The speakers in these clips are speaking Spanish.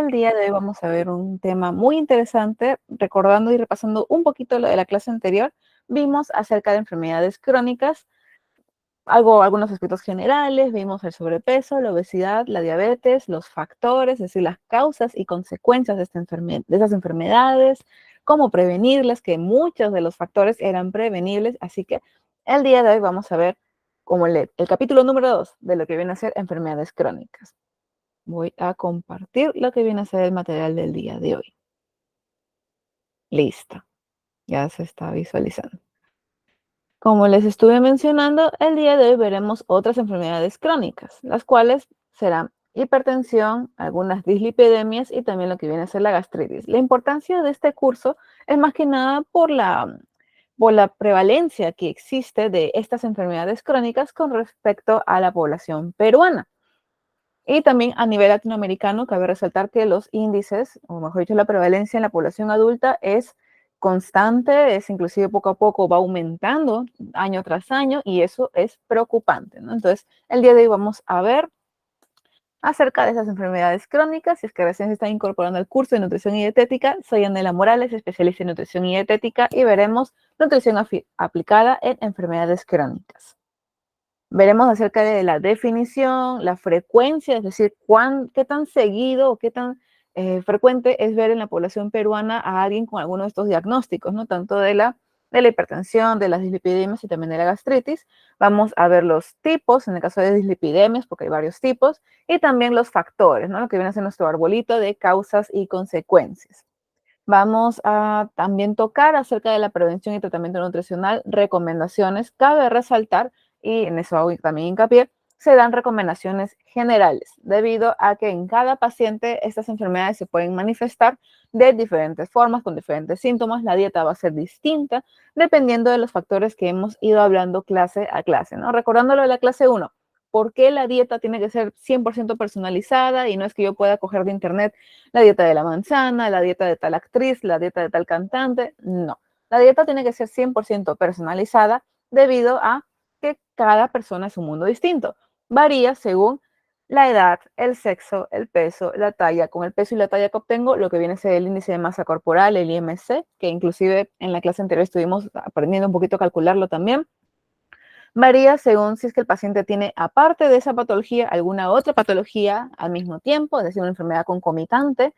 el día de hoy vamos a ver un tema muy interesante, recordando y repasando un poquito lo de la clase anterior. Vimos acerca de enfermedades crónicas, algunos aspectos generales, vimos el sobrepeso, la obesidad, la diabetes, los factores, es decir, las causas y consecuencias de estas enfermedades, cómo prevenirlas, que muchos de los factores eran prevenibles. Así que el día de hoy vamos a ver como el capítulo número 2 de lo que viene a ser enfermedades crónicas. Voy a compartir lo que viene a ser el material del día de hoy. Listo, ya se está visualizando. Como les estuve mencionando, el día de hoy veremos otras enfermedades crónicas, las cuales serán hipertensión, algunas dislipidemias y también lo que viene a ser la gastritis. La importancia de este curso es más que nada por la prevalencia que existe de estas enfermedades crónicas con respecto a la población peruana. Y también a nivel latinoamericano, cabe resaltar que los índices, o mejor dicho, la prevalencia en la población adulta es constante, es inclusive poco a poco va aumentando año tras año y eso es preocupante, ¿no? Entonces, el día de hoy vamos a ver acerca de esas enfermedades crónicas. Si es que recién se está incorporando al curso de nutrición y dietética, soy Anela Morales, especialista en nutrición y dietética, y veremos nutrición aplicada en enfermedades crónicas. Veremos acerca de la definición, la frecuencia, es decir, qué tan seguido o qué tan frecuente es ver en la población peruana a alguien con alguno de estos diagnósticos, ¿no? Tanto de la hipertensión, de las dislipidemias y también de la gastritis. Vamos a ver los tipos, en el caso de dislipidemias, porque hay varios tipos, y también los factores, ¿no? Lo que viene a ser nuestro arbolito de causas y consecuencias. Vamos a también tocar acerca de la prevención y tratamiento nutricional, recomendaciones. Cabe resaltar, y en eso hago también hincapié, se dan recomendaciones generales, debido a que en cada paciente estas enfermedades se pueden manifestar de diferentes formas, con diferentes síntomas. La dieta va a ser distinta dependiendo de los factores que hemos ido hablando clase a clase, ¿no? Recordándolo de la clase 1, ¿por qué la dieta tiene que ser 100% personalizada y no es que yo pueda coger de internet la dieta de la manzana, la dieta de tal actriz, la dieta de tal cantante? No, la dieta tiene que ser 100% personalizada debido a que cada persona es un mundo distinto. Varía según la edad, el sexo, el peso, la talla. Con el peso y la talla que obtengo, lo que viene a ser el índice de masa corporal, el IMC, que inclusive en la clase anterior estuvimos aprendiendo un poquito a calcularlo también. Varía según si es que el paciente tiene, aparte de esa patología, alguna otra patología al mismo tiempo, es decir, una enfermedad concomitante.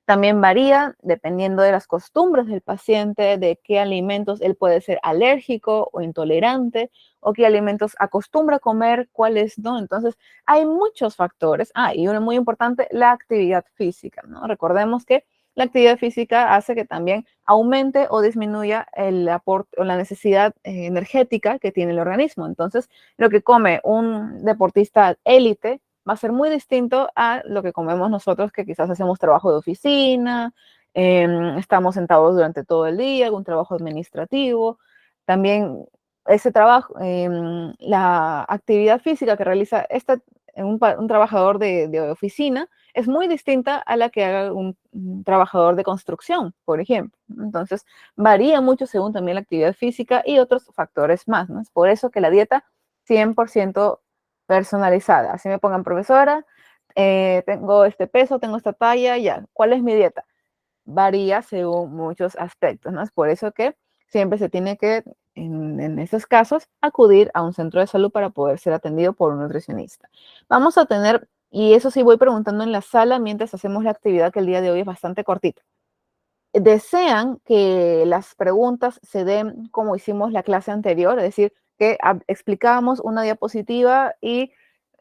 También varía dependiendo de las costumbres del paciente, de qué alimentos él puede ser alérgico o intolerante, o qué alimentos acostumbra a comer, cuáles no. Entonces, hay muchos factores. Y uno muy importante, la actividad física, ¿no? Recordemos que la actividad física hace que también aumente o disminuya el aporte o la necesidad energética que tiene el organismo. Entonces, lo que come un deportista élite va a ser muy distinto a lo que comemos nosotros, que quizás hacemos trabajo de oficina, estamos sentados durante todo el día, algún trabajo administrativo. También ese trabajo, la actividad física que realiza un trabajador de oficina es muy distinta a la que haga un trabajador de construcción, por ejemplo. Entonces, varía mucho según también la actividad física y otros factores más, ¿no? Es por eso que la dieta 100% personalizada. Así me pongan, profesora, tengo este peso, tengo esta talla, ya. ¿Cuál es mi dieta? Varía según muchos aspectos, ¿no? Es por eso que siempre se tiene que, en estos casos, acudir a un centro de salud para poder ser atendido por un nutricionista. Vamos a tener, y eso sí voy preguntando en la sala mientras hacemos la actividad, que el día de hoy es bastante cortita. ¿Desean que las preguntas se den como hicimos la clase anterior? Es decir, que explicábamos una diapositiva y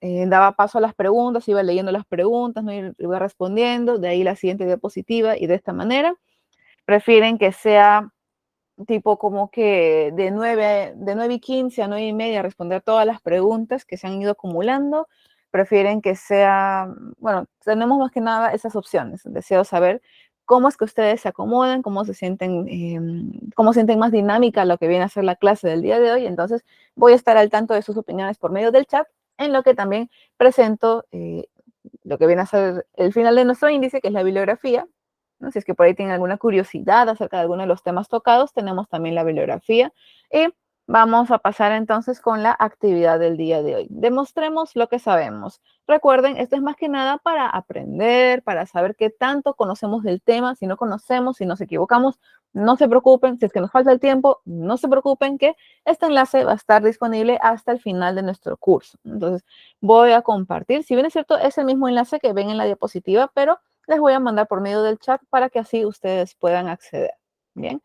daba paso a las preguntas, iba leyendo las preguntas, ¿no? Y iba respondiendo, de ahí la siguiente diapositiva y de esta manera. ¿Prefieren que sea tipo como que de 9:15 a 9:30 responder todas las preguntas que se han ido acumulando? ¿Prefieren que sea, bueno, tenemos más que nada esas opciones? Deseo saber cómo es que ustedes se acomodan, cómo sienten más dinámica lo que viene a ser la clase del día de hoy. Entonces, voy a estar al tanto de sus opiniones por medio del chat, en lo que también presento lo que viene a ser el final de nuestro índice, que es la bibliografía, ¿no? Si es que por ahí tienen alguna curiosidad acerca de alguno de los temas tocados, tenemos también la bibliografía. Y Vamos a pasar entonces con la actividad del día de hoy. Demostremos lo que sabemos. Recuerden, esto es más que nada para aprender, para saber qué tanto conocemos del tema. Si no conocemos, si nos equivocamos, no se preocupen. Si es que nos falta el tiempo, no se preocupen que este enlace va a estar disponible hasta el final de nuestro curso. Entonces, voy a compartir. Si bien es cierto, es el mismo enlace que ven en la diapositiva, pero les voy a mandar por medio del chat para que así ustedes puedan acceder. Bien,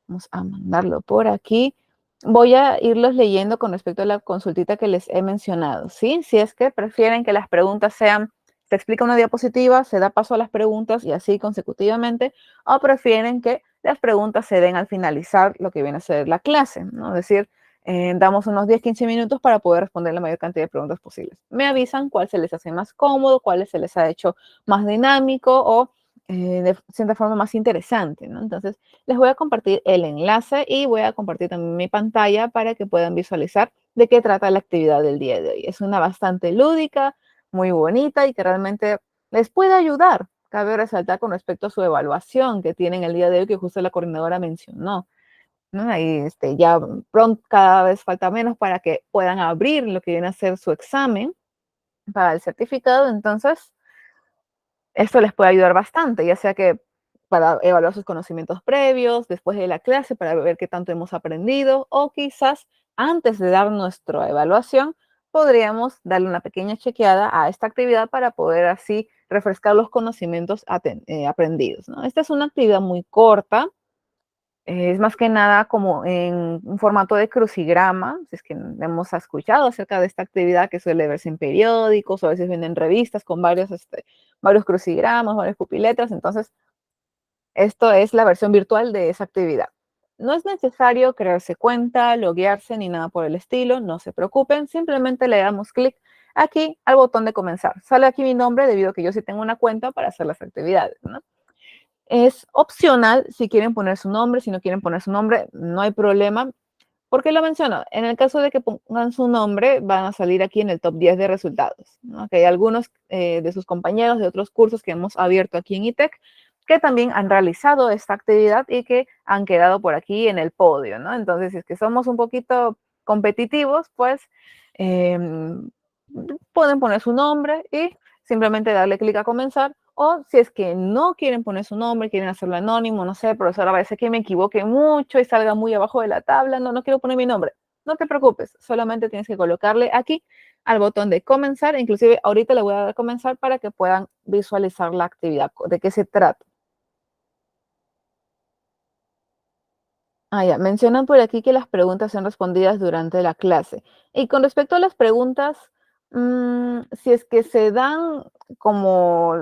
vamos a mandarlo por aquí. Voy a irlos leyendo con respecto a la consultita que les he mencionado, ¿sí? Si es que prefieren que las preguntas sean, se explica una diapositiva, se da paso a las preguntas y así consecutivamente, o prefieren que las preguntas se den al finalizar lo que viene a ser la clase, ¿no? Es decir, damos unos 10-15 minutos para poder responder la mayor cantidad de preguntas posibles. Me avisan cuál se les hace más cómodo, cuál se les ha hecho más dinámico o de cierta forma más interesante, ¿no? Entonces, les voy a compartir el enlace y voy a compartir también mi pantalla para que puedan visualizar de qué trata la actividad del día de hoy. Es una bastante lúdica, muy bonita y que realmente les puede ayudar. Cabe resaltar con respecto a su evaluación que tienen el día de hoy, que justo la coordinadora mencionó, ¿no? Ahí ya pronto cada vez falta menos para que puedan abrir lo que viene a ser su examen para el certificado. Entonces, esto les puede ayudar bastante, ya sea que para evaluar sus conocimientos previos, después de la clase, para ver qué tanto hemos aprendido, o quizás antes de dar nuestra evaluación, podríamos darle una pequeña chequeada a esta actividad para poder así refrescar los conocimientos aprendidos, ¿no? Esta es una actividad muy corta, es más que nada como en un formato de crucigrama, si es que hemos escuchado acerca de esta actividad que suele verse en periódicos o a veces venden revistas con varios crucigramas, varias pupiletas. Entonces, esto es la versión virtual de esa actividad. No es necesario crearse cuenta, loguearse ni nada por el estilo, no se preocupen, simplemente le damos clic aquí al botón de comenzar. Sale aquí mi nombre debido a que yo sí tengo una cuenta para hacer las actividades, ¿no? Es opcional si quieren poner su nombre, si no quieren poner su nombre, no hay problema. ¿Por qué lo menciono? En el caso de que pongan su nombre, van a salir aquí en el top 10 de resultados, ¿no? Que hay algunos de sus compañeros de otros cursos que hemos abierto aquí en ITEC que también han realizado esta actividad y que han quedado por aquí en el podio, ¿no? Entonces, si es que somos un poquito competitivos, pues pueden poner su nombre y simplemente darle clic a comenzar. O si es que no quieren poner su nombre, quieren hacerlo anónimo, no sé, profesor, a veces que me equivoque mucho y salga muy abajo de la tabla, no quiero poner mi nombre. No te preocupes, solamente tienes que colocarle aquí al botón de comenzar. Inclusive ahorita le voy a dar a comenzar para que puedan visualizar la actividad, de qué se trata. Ya, mencionan por aquí que las preguntas son respondidas durante la clase. Y con respecto a las preguntas, si es que se dan como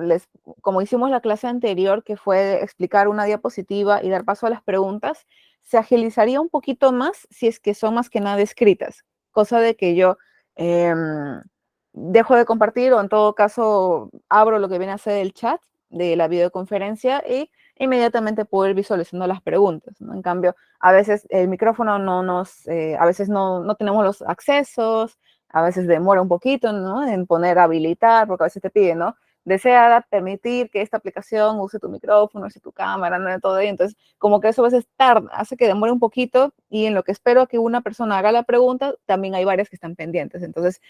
hicimos la clase anterior, que fue explicar una diapositiva y dar paso a las preguntas, se agilizaría un poquito más si es que son más que nada escritas, cosa de que yo dejo de compartir o en todo caso abro lo que viene a ser el chat de la videoconferencia y inmediatamente puedo ir visualizando las preguntas, ¿no? En cambio, a veces el micrófono a veces no tenemos los accesos, a veces demora un poquito, ¿no? En poner habilitar, porque a veces te pide, ¿no? Desea permitir que esta aplicación use tu micrófono, use tu cámara, ¿no? Todo ello. Entonces, como que eso a veces tarda, hace que demore un poquito y en lo que espero a que una persona haga la pregunta, también hay varias que están pendientes. Entonces,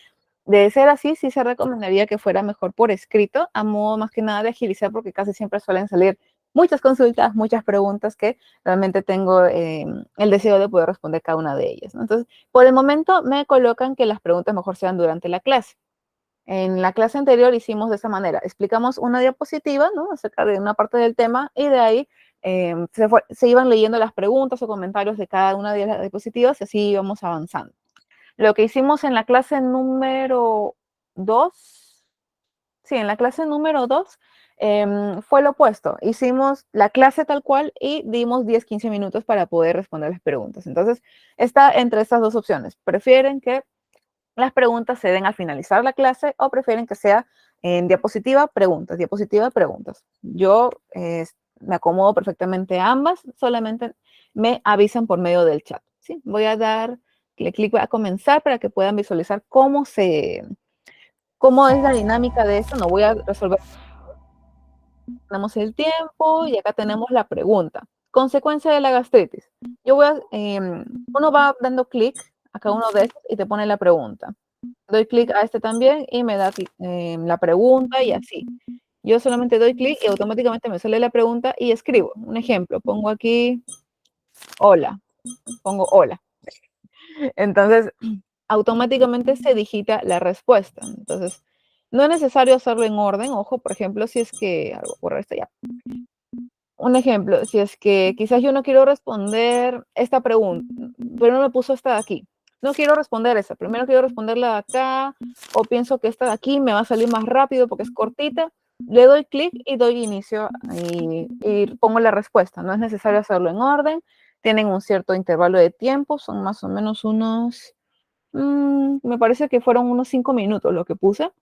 de ser así, sí se recomendaría que fuera mejor por escrito, a modo más que nada de agilizar, porque casi siempre suelen salir muchas consultas, muchas preguntas que realmente tengo el deseo de poder responder cada una de ellas, ¿no? Entonces, por el momento me colocan que las preguntas mejor sean durante la clase. En la clase anterior hicimos de esa manera, explicamos una diapositiva, ¿no? Acerca de una parte del tema y de ahí se iban leyendo las preguntas o comentarios de cada una de las diapositivas y así íbamos avanzando. Lo que hicimos en la clase número 2, sí, en la clase número 2 fue lo opuesto. Hicimos la clase tal cual y dimos 10-15 minutos para poder responder las preguntas. Entonces, está entre estas dos opciones. ¿Prefieren que las preguntas se den al finalizar la clase o prefieren que sea en diapositiva, preguntas, diapositiva, preguntas? Yo me acomodo perfectamente a ambas, solamente me avisan por medio del chat, ¿sí? Voy a dar clic a comenzar para que puedan visualizar cómo es la dinámica de esto. No voy a resolver, tenemos el tiempo y acá tenemos la pregunta. Consecuencia de la gastritis. Uno va dando clic a cada uno de estos y te pone la pregunta. Doy clic a este también y me da la pregunta y así. Yo solamente doy clic y automáticamente me sale la pregunta y escribo. Un ejemplo, pongo aquí hola, pongo hola. Entonces, automáticamente se digita la respuesta. Entonces, no es necesario hacerlo en orden. Ojo, por ejemplo, si es que algo ocurre esto ya. Un ejemplo, si es que quizás yo no quiero responder esta pregunta, pero no me puso esta de aquí. No quiero responder esa, primero quiero responderla de acá, o pienso que esta de aquí me va a salir más rápido porque es cortita. Le doy clic y doy inicio y pongo la respuesta. No es necesario hacerlo en orden. Tienen un cierto intervalo de tiempo, son más o menos unos, me parece que fueron unos 5 minutos lo que puse.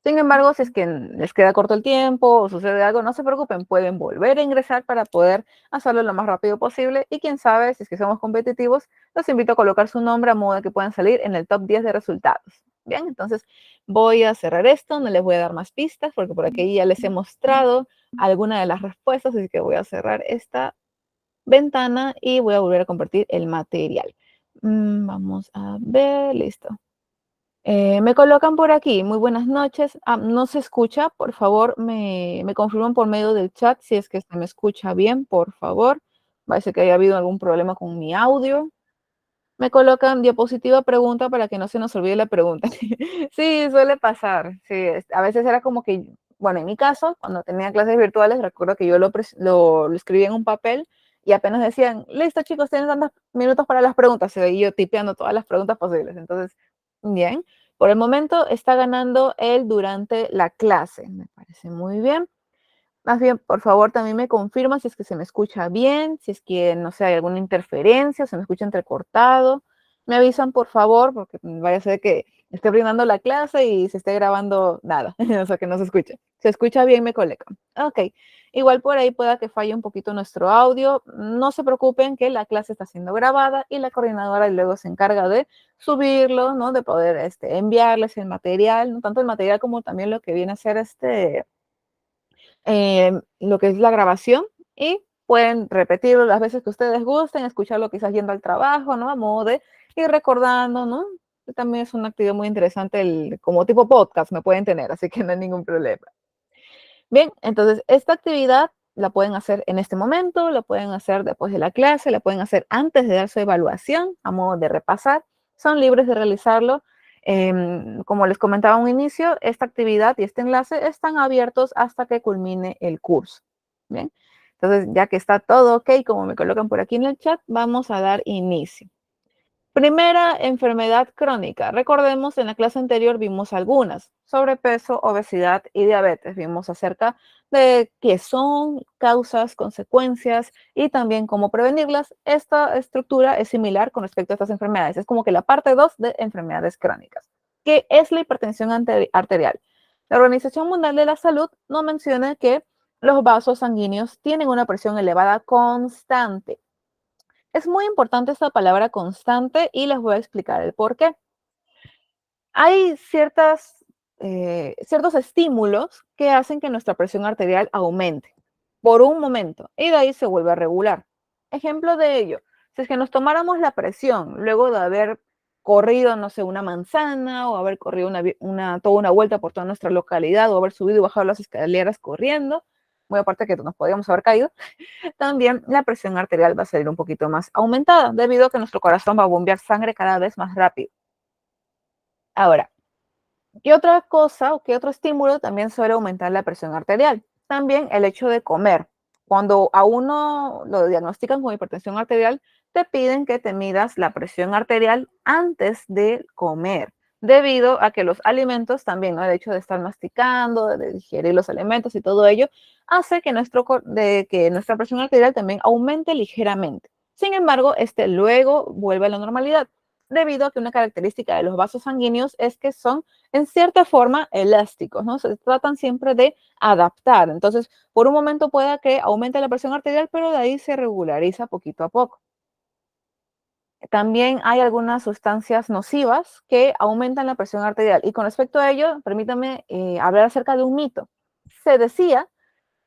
Sin embargo, si es que les queda corto el tiempo o sucede algo, no se preocupen, pueden volver a ingresar para poder hacerlo lo más rápido posible. Y quién sabe, si es que somos competitivos, los invito a colocar su nombre a modo de que puedan salir en el top 10 de resultados. Bien, entonces voy a cerrar esto, no les voy a dar más pistas porque por aquí ya les he mostrado alguna de las respuestas, así que voy a cerrar esta ventana y voy a volver a compartir el material. Vamos a ver, listo. Me colocan por aquí, muy buenas noches. No se escucha, por favor, me confirman por medio del chat si es que se me escucha bien, por favor. Parece que haya habido algún problema con mi audio. Me colocan diapositiva pregunta para que no se nos olvide la pregunta. Sí, suele pasar. Sí, a veces era como que, bueno, en mi caso, cuando tenía clases virtuales, recuerdo que yo lo escribía en un papel y apenas decían, listo chicos, tienen tantos minutos para las preguntas. Y yo tipeando todas las preguntas posibles. Entonces, bien. Por el momento está ganando él durante la clase. Me parece muy bien. Más bien, por favor, también me confirma si es que se me escucha bien, si es que, no sé, hay alguna interferencia, se me escucha entrecortado. Me avisan, por favor, porque vaya a ser que esté brindando la clase y se esté grabando nada, o sea, que no se escuche. Se escucha bien, me colecan. Ok, igual por ahí pueda que falle un poquito nuestro audio. No se preocupen que la clase está siendo grabada y la coordinadora luego se encarga de subirlo, ¿no? De poder enviarles el material, no tanto el material como también lo que viene a ser lo que es la grabación y pueden repetirlo las veces que ustedes gusten, escucharlo quizás yendo al trabajo, ¿no? A modo de ir recordando, ¿no? También es una actividad muy interesante, como tipo podcast me pueden tener, así que no hay ningún problema. Bien, entonces esta actividad la pueden hacer en este momento, la pueden hacer después de la clase, la pueden hacer antes de dar su evaluación, a modo de repasar. Son libres de realizarlo. Como les comentaba a un inicio, esta actividad y este enlace están abiertos hasta que culmine el curso. Bien, entonces ya que está todo ok, como me colocan por aquí en el chat, vamos a dar inicio. Primera enfermedad crónica. Recordemos, en la clase anterior vimos algunas: sobrepeso, obesidad y diabetes. Vimos acerca de qué son, causas, consecuencias y también cómo prevenirlas. Esta estructura es similar con respecto a estas enfermedades. Es como que la parte 2 de enfermedades crónicas. ¿Qué es la hipertensión arterial? La Organización Mundial de la Salud nos menciona que los vasos sanguíneos tienen una presión elevada constante. Es muy importante esta palabra constante y les voy a explicar el por qué. Hay ciertos estímulos que hacen que nuestra presión arterial aumente por un momento y de ahí se vuelve a regular. Ejemplo de ello, si es que nos tomáramos la presión luego de haber corrido, no sé, una manzana o haber corrido toda una vuelta por toda nuestra localidad o haber subido y bajado las escaleras corriendo, muy aparte que nos podíamos haber caído, también la presión arterial va a salir un poquito más aumentada debido a que nuestro corazón va a bombear sangre cada vez más rápido. Ahora, ¿qué otra cosa o qué otro estímulo también suele aumentar la presión arterial? También el hecho de comer. Cuando a uno lo diagnostican con hipertensión arterial, te piden que te midas la presión arterial antes de comer, debido a que los alimentos también, ¿no? El hecho de estar masticando, de digerir los alimentos y todo ello, hace que nuestra presión arterial también aumente ligeramente. Sin embargo, luego vuelve a la normalidad, debido a que una característica de los vasos sanguíneos es que son en cierta forma elásticos, ¿no? Se tratan siempre de adaptar. Entonces, por un momento pueda que aumente la presión arterial, pero de ahí se regulariza poquito a poco. También hay algunas sustancias nocivas que aumentan la presión arterial. Y con respecto a ello, permítame hablar acerca de un mito. Se decía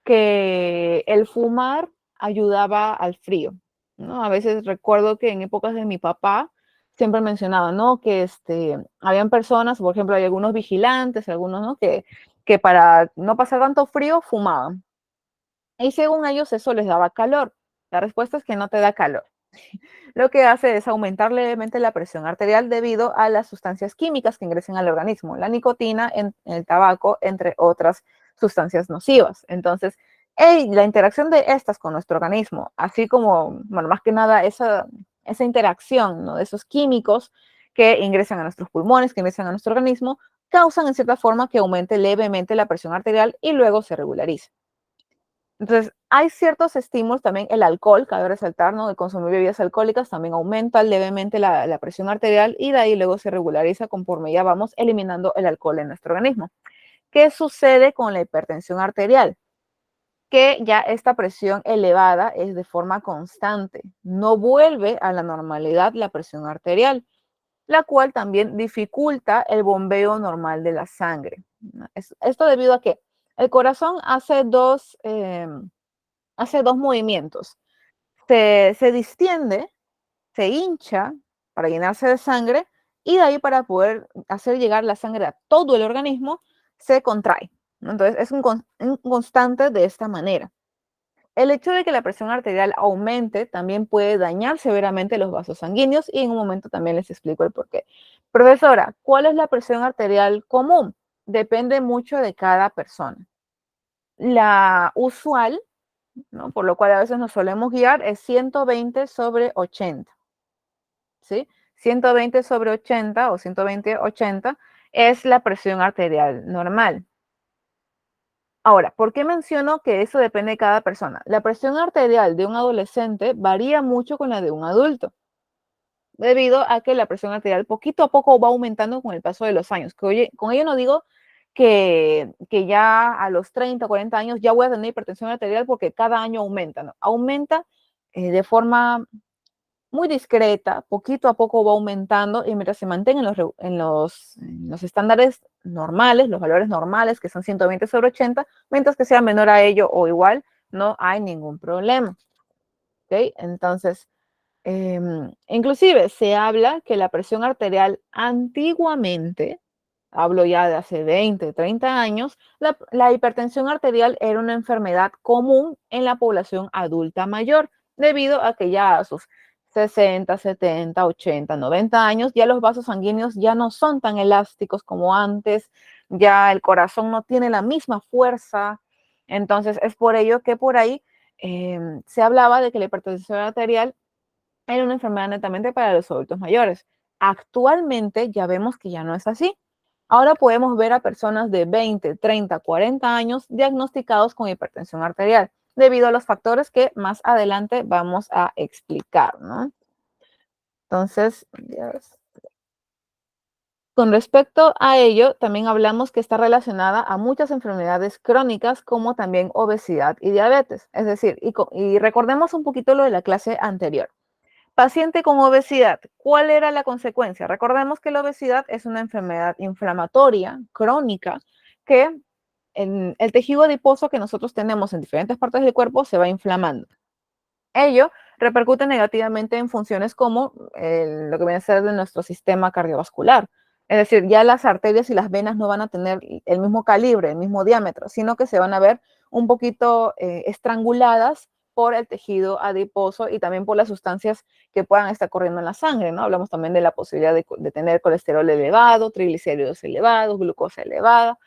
que el fumar ayudaba al frío, ¿no? A veces recuerdo que en épocas de mi papá siempre mencionaba, ¿no? Que habían personas, por ejemplo, hay algunos vigilantes, algunos, ¿no? Que para no pasar tanto frío fumaban. Y según ellos eso les daba calor. La respuesta es que no te da calor. Lo que hace es aumentar levemente la presión arterial debido a las sustancias químicas que ingresan al organismo, la nicotina en el tabaco, entre otras sustancias nocivas. Entonces, la interacción de estas con nuestro organismo, así como, bueno, más que nada esa interacción, ¿no? De esos químicos que ingresan a nuestros pulmones, que ingresan a nuestro organismo, causan en cierta forma que aumente levemente la presión arterial y luego se regularice. Entonces, hay ciertos estímulos también, el alcohol, cabe resaltar, ¿no? El consumir bebidas alcohólicas también aumenta levemente la presión arterial y de ahí luego se regulariza conforme ya vamos eliminando el alcohol en nuestro organismo. ¿Qué sucede con la hipertensión arterial? Que ya esta presión elevada es de forma constante, no vuelve a la normalidad la presión arterial, la cual también dificulta el bombeo normal de la sangre. Esto debido a que el corazón hace dos movimientos. Se distiende, se hincha para llenarse de sangre y de ahí para poder hacer llegar la sangre a todo el organismo, se contrae, ¿no? Entonces es un constante de esta manera. El hecho de que la presión arterial aumente también puede dañar severamente los vasos sanguíneos y en un momento también les explico el por qué. Profesora, ¿cuál es la presión arterial común? Depende mucho de cada persona. La usual, ¿no? Por lo cual a veces nos solemos guiar, es 120/80, ¿sí? 120/80 o 120/80 es la presión arterial normal. Ahora, ¿por qué menciono que eso depende de cada persona? La presión arterial de un adolescente varía mucho con la de un adulto, debido a que la presión arterial poquito a poco va aumentando con el paso de los años. Con ello no digo que ya a los 30, 40 años ya voy a tener hipertensión arterial porque cada año aumenta, ¿no? Aumenta de forma muy discreta, poquito a poco va aumentando y mientras se mantenga en los estándares normales, los valores normales, que son 120/80, mientras que sea menor a ello o igual, no hay ningún problema. ¿Ok? Entonces, inclusive se habla que la presión arterial antiguamente, hablo ya de hace 20, 30 años, la hipertensión arterial era una enfermedad común en la población adulta mayor, debido a que ya a sus 60, 70, 80, 90 años, ya los vasos sanguíneos ya no son tan elásticos como antes, ya el corazón no tiene la misma fuerza. Entonces, es por ello que por ahí se hablaba de que la hipertensión arterial era una enfermedad netamente para los adultos mayores. Actualmente ya vemos que ya no es así. Ahora podemos ver a personas de 20, 30, 40 años diagnosticados con hipertensión arterial, debido a los factores que más adelante vamos a explicar, ¿no? Entonces, con respecto a ello, también hablamos que está relacionada a muchas enfermedades crónicas como también obesidad y diabetes. Es decir, y recordemos un poquito lo de la clase anterior. Paciente con obesidad, ¿cuál era la consecuencia? Recordemos que la obesidad es una enfermedad inflamatoria crónica que el tejido adiposo que nosotros tenemos en diferentes partes del cuerpo se va inflamando. Ello repercute negativamente en funciones como lo que viene a ser de nuestro sistema cardiovascular. Es decir, ya las arterias y las venas no van a tener el mismo calibre, el mismo diámetro, sino que se van a ver un poquito estranguladas por el tejido adiposo y también por las sustancias que puedan estar corriendo en la sangre, ¿no? Hablamos también de la posibilidad de tener colesterol elevado, triglicéridos elevados, glucosa elevada.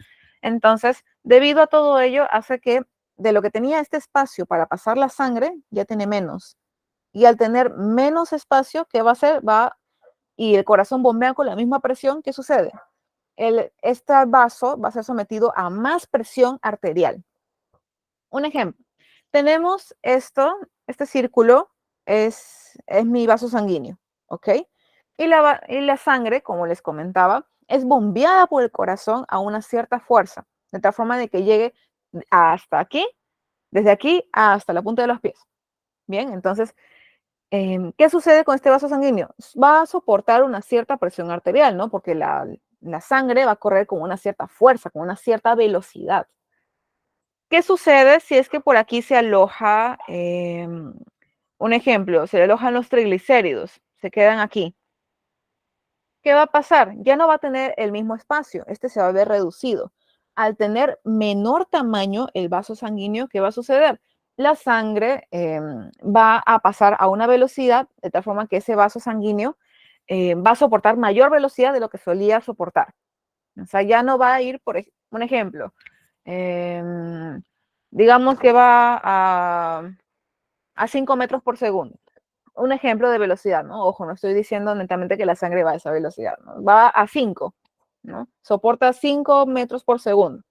Entonces, debido a todo ello, hace que de lo que tenía este espacio para pasar la sangre, ya tiene menos. Y al tener menos espacio, ¿qué va a hacer? Y el corazón bombea con la misma presión, ¿qué sucede? Este vaso va a ser sometido a más presión arterial. Un ejemplo, tenemos este círculo es mi vaso sanguíneo, ¿ok? Y la sangre, como les comentaba, es bombeada por el corazón a una cierta fuerza, de tal forma de que llegue hasta aquí, desde aquí hasta la punta de los pies. Bien, entonces, ¿qué sucede con este vaso sanguíneo? Va a soportar una cierta presión arterial, ¿no? Porque la sangre va a correr con una cierta fuerza, con una cierta velocidad. ¿Qué sucede si es que por aquí se aloja, un ejemplo, se alojan los triglicéridos, se quedan aquí? ¿Qué va a pasar? Ya no va a tener el mismo espacio, este se va a ver reducido. Al tener menor tamaño el vaso sanguíneo, ¿qué va a suceder? La sangre va a pasar a una velocidad de tal forma que ese vaso sanguíneo va a soportar mayor velocidad de lo que solía soportar. O sea, ya no va a ir, por un ejemplo, digamos que va a 5 metros por segundo. Un ejemplo de velocidad, ¿no? Ojo, no estoy diciendo netamente que la sangre va a esa velocidad, ¿no? Va a 5, ¿no? Soporta 5 metros por segundo.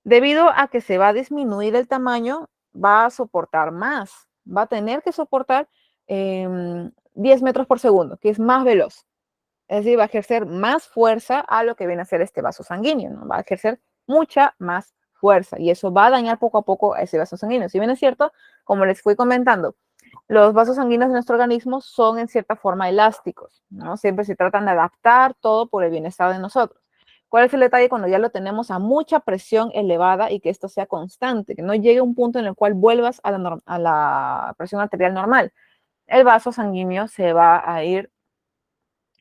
Debido a que se va a disminuir el tamaño, va a soportar más. Va a tener que soportar 10 metros por segundo, que es más veloz. Es decir, va a ejercer más fuerza a lo que viene a ser este vaso sanguíneo, ¿no? Va a ejercer mucha más fuerza y eso va a dañar poco a poco a ese vaso sanguíneo. Si bien es cierto, como les fui comentando, los vasos sanguíneos de nuestro organismo son en cierta forma elásticos, ¿no? Siempre se tratan de adaptar todo por el bienestar de nosotros. ¿Cuál es el detalle cuando ya lo tenemos a mucha presión elevada y que esto sea constante, que no llegue a un punto en el cual vuelvas a la presión arterial normal? El vaso sanguíneo se va a ir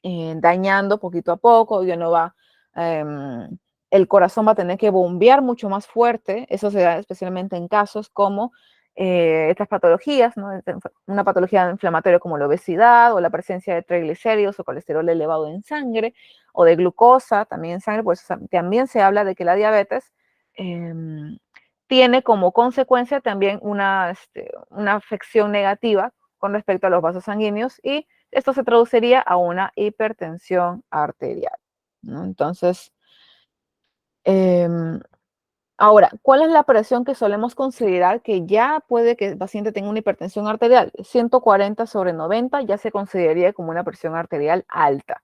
dañando poquito a poco, ya no va, el corazón va a tener que bombear mucho más fuerte, eso se da especialmente en casos como estas patologías, ¿no? Una patología inflamatoria como la obesidad o la presencia de triglicéridos o colesterol elevado en sangre o de glucosa también en sangre, pues también se habla de que la diabetes tiene como consecuencia también una afección negativa con respecto a los vasos sanguíneos y esto se traduciría a una hipertensión arterial, ¿no? Entonces, em, ahora, ¿cuál es la presión que solemos considerar que ya puede que el paciente tenga una hipertensión arterial? 140/90 ya se consideraría como una presión arterial alta.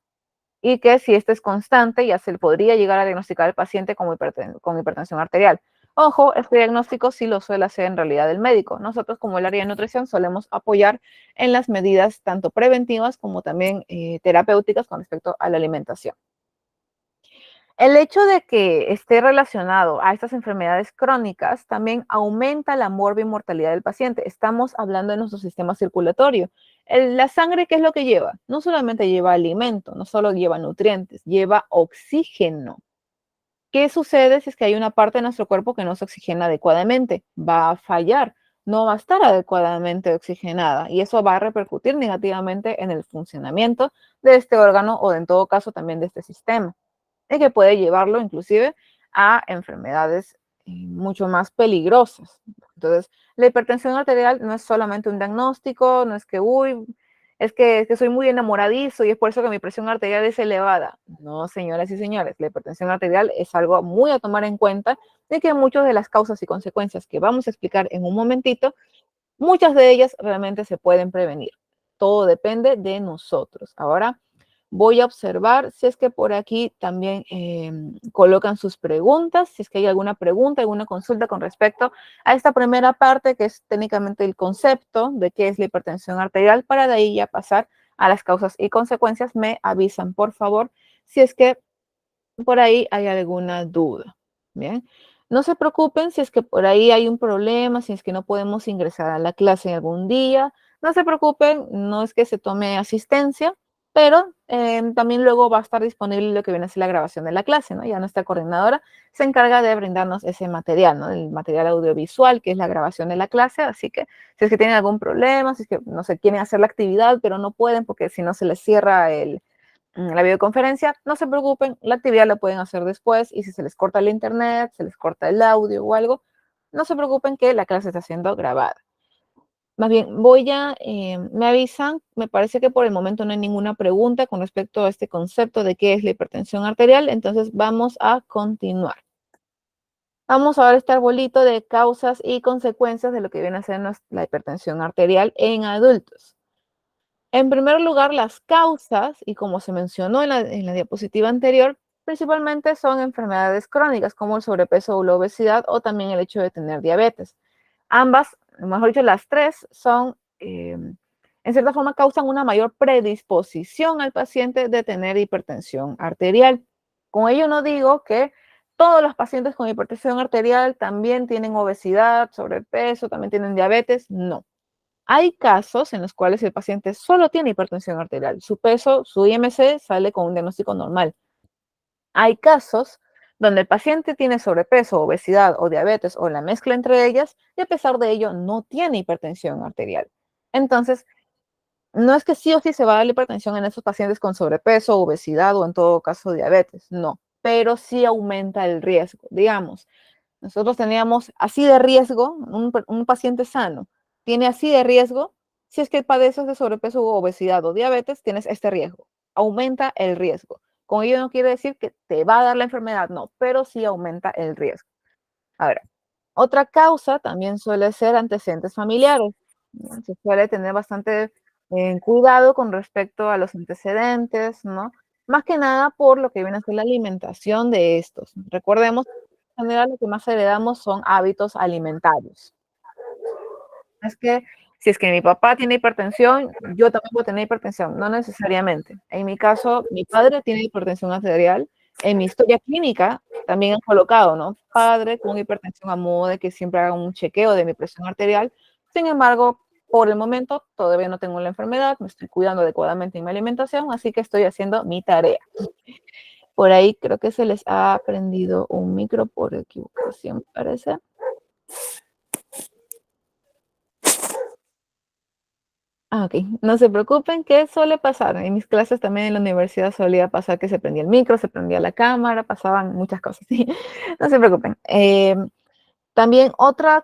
Y que si esta es constante, ya se le podría llegar a diagnosticar al paciente como con hipertensión arterial. Ojo, este diagnóstico sí lo suele hacer en realidad el médico. Nosotros, como el área de nutrición, solemos apoyar en las medidas tanto preventivas como también terapéuticas con respecto a la alimentación. El hecho de que esté relacionado a estas enfermedades crónicas también aumenta la morbimortalidad del paciente. Estamos hablando de nuestro sistema circulatorio. La sangre, ¿qué es lo que lleva? No solamente lleva alimento, no solo lleva nutrientes, lleva oxígeno. ¿Qué sucede si es que hay una parte de nuestro cuerpo que no se oxigena adecuadamente? Va a fallar, no va a estar adecuadamente oxigenada y eso va a repercutir negativamente en el funcionamiento de este órgano o en todo caso también de este sistema y que puede llevarlo inclusive a enfermedades mucho más peligrosas. Entonces, la hipertensión arterial no es solamente un diagnóstico, no es que, uy, es que soy muy enamoradizo y es por eso que mi presión arterial es elevada. No, señoras y señores, la hipertensión arterial es algo muy a tomar en cuenta de que muchas de las causas y consecuencias que vamos a explicar en un momentito, muchas de ellas realmente se pueden prevenir. Todo depende de nosotros. Ahora, voy a observar si es que por aquí también colocan sus preguntas, si es que hay alguna pregunta, alguna consulta con respecto a esta primera parte, que es técnicamente el concepto de qué es la hipertensión arterial, para de ahí ya pasar a las causas y consecuencias. Me avisan, por favor, si es que por ahí hay alguna duda. Bien, no se preocupen si es que por ahí hay un problema, si es que no podemos ingresar a la clase algún día. No se preocupen, no es que se tome asistencia, pero también luego va a estar disponible lo que viene a ser la grabación de la clase, ¿no? Ya nuestra coordinadora se encarga de brindarnos ese material, ¿no? El material audiovisual, que es la grabación de la clase. Así que si es que tienen algún problema, si es que no se quieren hacer la actividad, pero no pueden porque si no se les cierra la videoconferencia, no se preocupen, la actividad la pueden hacer después y si se les corta el internet, se les corta el audio o algo, no se preocupen que la clase está siendo grabada. Más bien, me avisan, me parece que por el momento no hay ninguna pregunta con respecto a este concepto de qué es la hipertensión arterial, entonces vamos a continuar. Vamos a ver este arbolito de causas y consecuencias de lo que viene a ser la hipertensión arterial en adultos. En primer lugar, las causas, y como se mencionó en la diapositiva anterior, principalmente son enfermedades crónicas como el sobrepeso o la obesidad o también el hecho de tener diabetes. Ambas, mejor dicho, las tres son, en cierta forma, causan una mayor predisposición al paciente de tener hipertensión arterial. Con ello no digo que todos los pacientes con hipertensión arterial también tienen obesidad, sobrepeso, también tienen diabetes. No. Hay casos en los cuales el paciente solo tiene hipertensión arterial. Su peso, su IMC sale con un diagnóstico normal. Hay casos donde el paciente tiene sobrepeso, obesidad o diabetes o la mezcla entre ellas y a pesar de ello no tiene hipertensión arterial. Entonces, no es que sí o sí se va a dar la hipertensión en esos pacientes con sobrepeso, obesidad o en todo caso diabetes, no, pero sí aumenta el riesgo. Digamos, nosotros teníamos así de riesgo, un paciente sano tiene así de riesgo, si es que padeces de sobrepeso o obesidad o diabetes, tienes este riesgo, aumenta el riesgo. Con ello no quiere decir que te va a dar la enfermedad, no, pero sí aumenta el riesgo. Ahora, otra causa también suele ser antecedentes familiares, ¿no? Se suele tener bastante cuidado con respecto a los antecedentes, ¿no? Más que nada por lo que viene a ser la alimentación de estos. Recordemos, en general lo que más heredamos son hábitos alimentarios. Es que si es que mi papá tiene hipertensión, yo también puedo tener hipertensión, no necesariamente. En mi caso, mi padre tiene hipertensión arterial. En mi historia clínica también han colocado, ¿no? Padre con hipertensión a modo de que siempre haga un chequeo de mi presión arterial. Sin embargo, por el momento todavía no tengo la enfermedad, me estoy cuidando adecuadamente en mi alimentación, así que estoy haciendo mi tarea. Por ahí creo que se les ha prendido un micro por equivocación, parece. Ah, ok. No se preocupen, que suele pasar. En mis clases también en la universidad solía pasar que se prendía el micro, se prendía la cámara, pasaban muchas cosas. ¿Sí? No se preocupen. También otra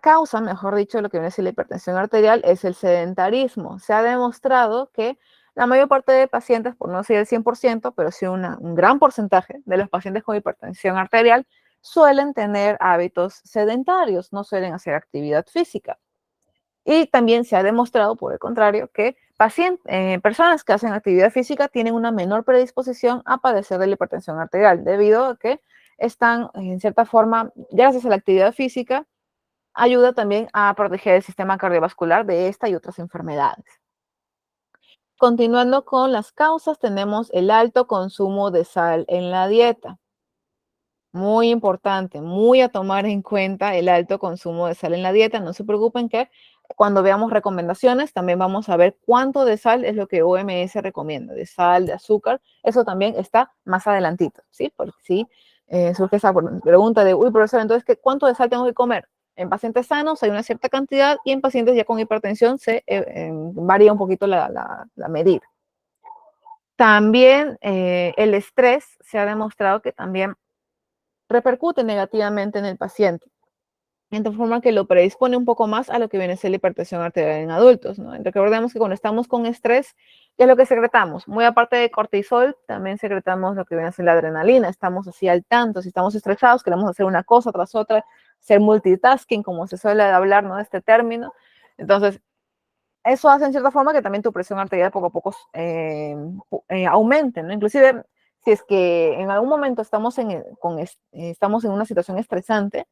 causa, mejor dicho, de lo que viene a ser la hipertensión arterial es el sedentarismo. Se ha demostrado que la mayor parte de pacientes, por no decir el 100%, pero sí un gran porcentaje de los pacientes con hipertensión arterial suelen tener hábitos sedentarios, no suelen hacer actividad física. Y también se ha demostrado, por el contrario, que personas que hacen actividad física tienen una menor predisposición a padecer de la hipertensión arterial, debido a que están, en cierta forma, gracias a la actividad física, ayuda también a proteger el sistema cardiovascular de esta y otras enfermedades. Continuando con las causas, tenemos el alto consumo de sal en la dieta. Muy importante, muy a tomar en cuenta el alto consumo de sal en la dieta. No se preocupen que cuando veamos recomendaciones también vamos a ver cuánto de sal es lo que OMS recomienda, de sal, de azúcar. Eso también está más adelantito, ¿sí? Porque sí, surge esa pregunta de, uy, profesor, entonces, ¿cuánto de sal tengo que comer? En pacientes sanos hay una cierta cantidad y en pacientes ya con hipertensión se varía un poquito la medida. También el estrés se ha demostrado que también repercute negativamente en el paciente, en tal forma que lo predispone un poco más a lo que viene a ser la hipertensión arterial en adultos, ¿no? Recordemos que cuando estamos con estrés, ¿qué es lo que secretamos? Muy aparte de cortisol, también secretamos lo que viene a ser la adrenalina, estamos así al tanto, si estamos estresados, queremos hacer una cosa tras otra, ser multitasking, como se suele hablar, ¿no? De este término. Entonces, eso hace en cierta forma que también tu presión arterial poco a poco aumente, ¿no? Inclusive, si es que en algún momento estamos en una situación estresante,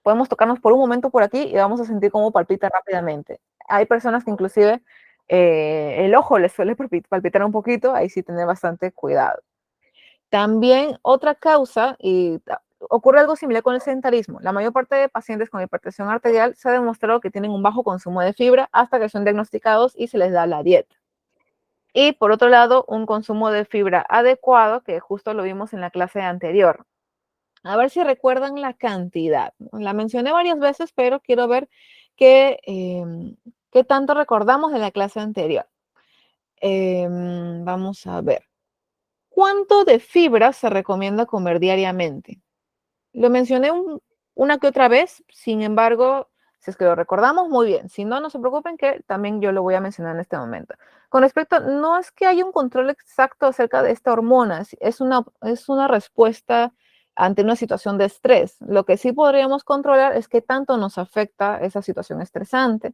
podemos tocarnos por un momento por aquí y vamos a sentir cómo palpita rápidamente. Hay personas que inclusive el ojo les suele palpitar un poquito, ahí sí tener bastante cuidado. También otra causa, y ocurre algo similar con el sedentarismo. La mayor parte de pacientes con hipertensión arterial se ha demostrado que tienen un bajo consumo de fibra hasta que son diagnosticados y se les da la dieta. Y por otro lado, un consumo de fibra adecuado, que justo lo vimos en la clase anterior. A ver si recuerdan la cantidad. La mencioné varias veces, pero quiero ver qué tanto recordamos de la clase anterior. Vamos a ver. ¿Cuánto de fibra se recomienda comer diariamente? Lo mencioné una que otra vez, sin embargo, si es que lo recordamos, muy bien. Si no, no se preocupen que también yo lo voy a mencionar en este momento. Con respecto, no es que haya un control exacto acerca de esta hormona, es una respuesta ante una situación de estrés. Lo que sí podríamos controlar es qué tanto nos afecta esa situación estresante.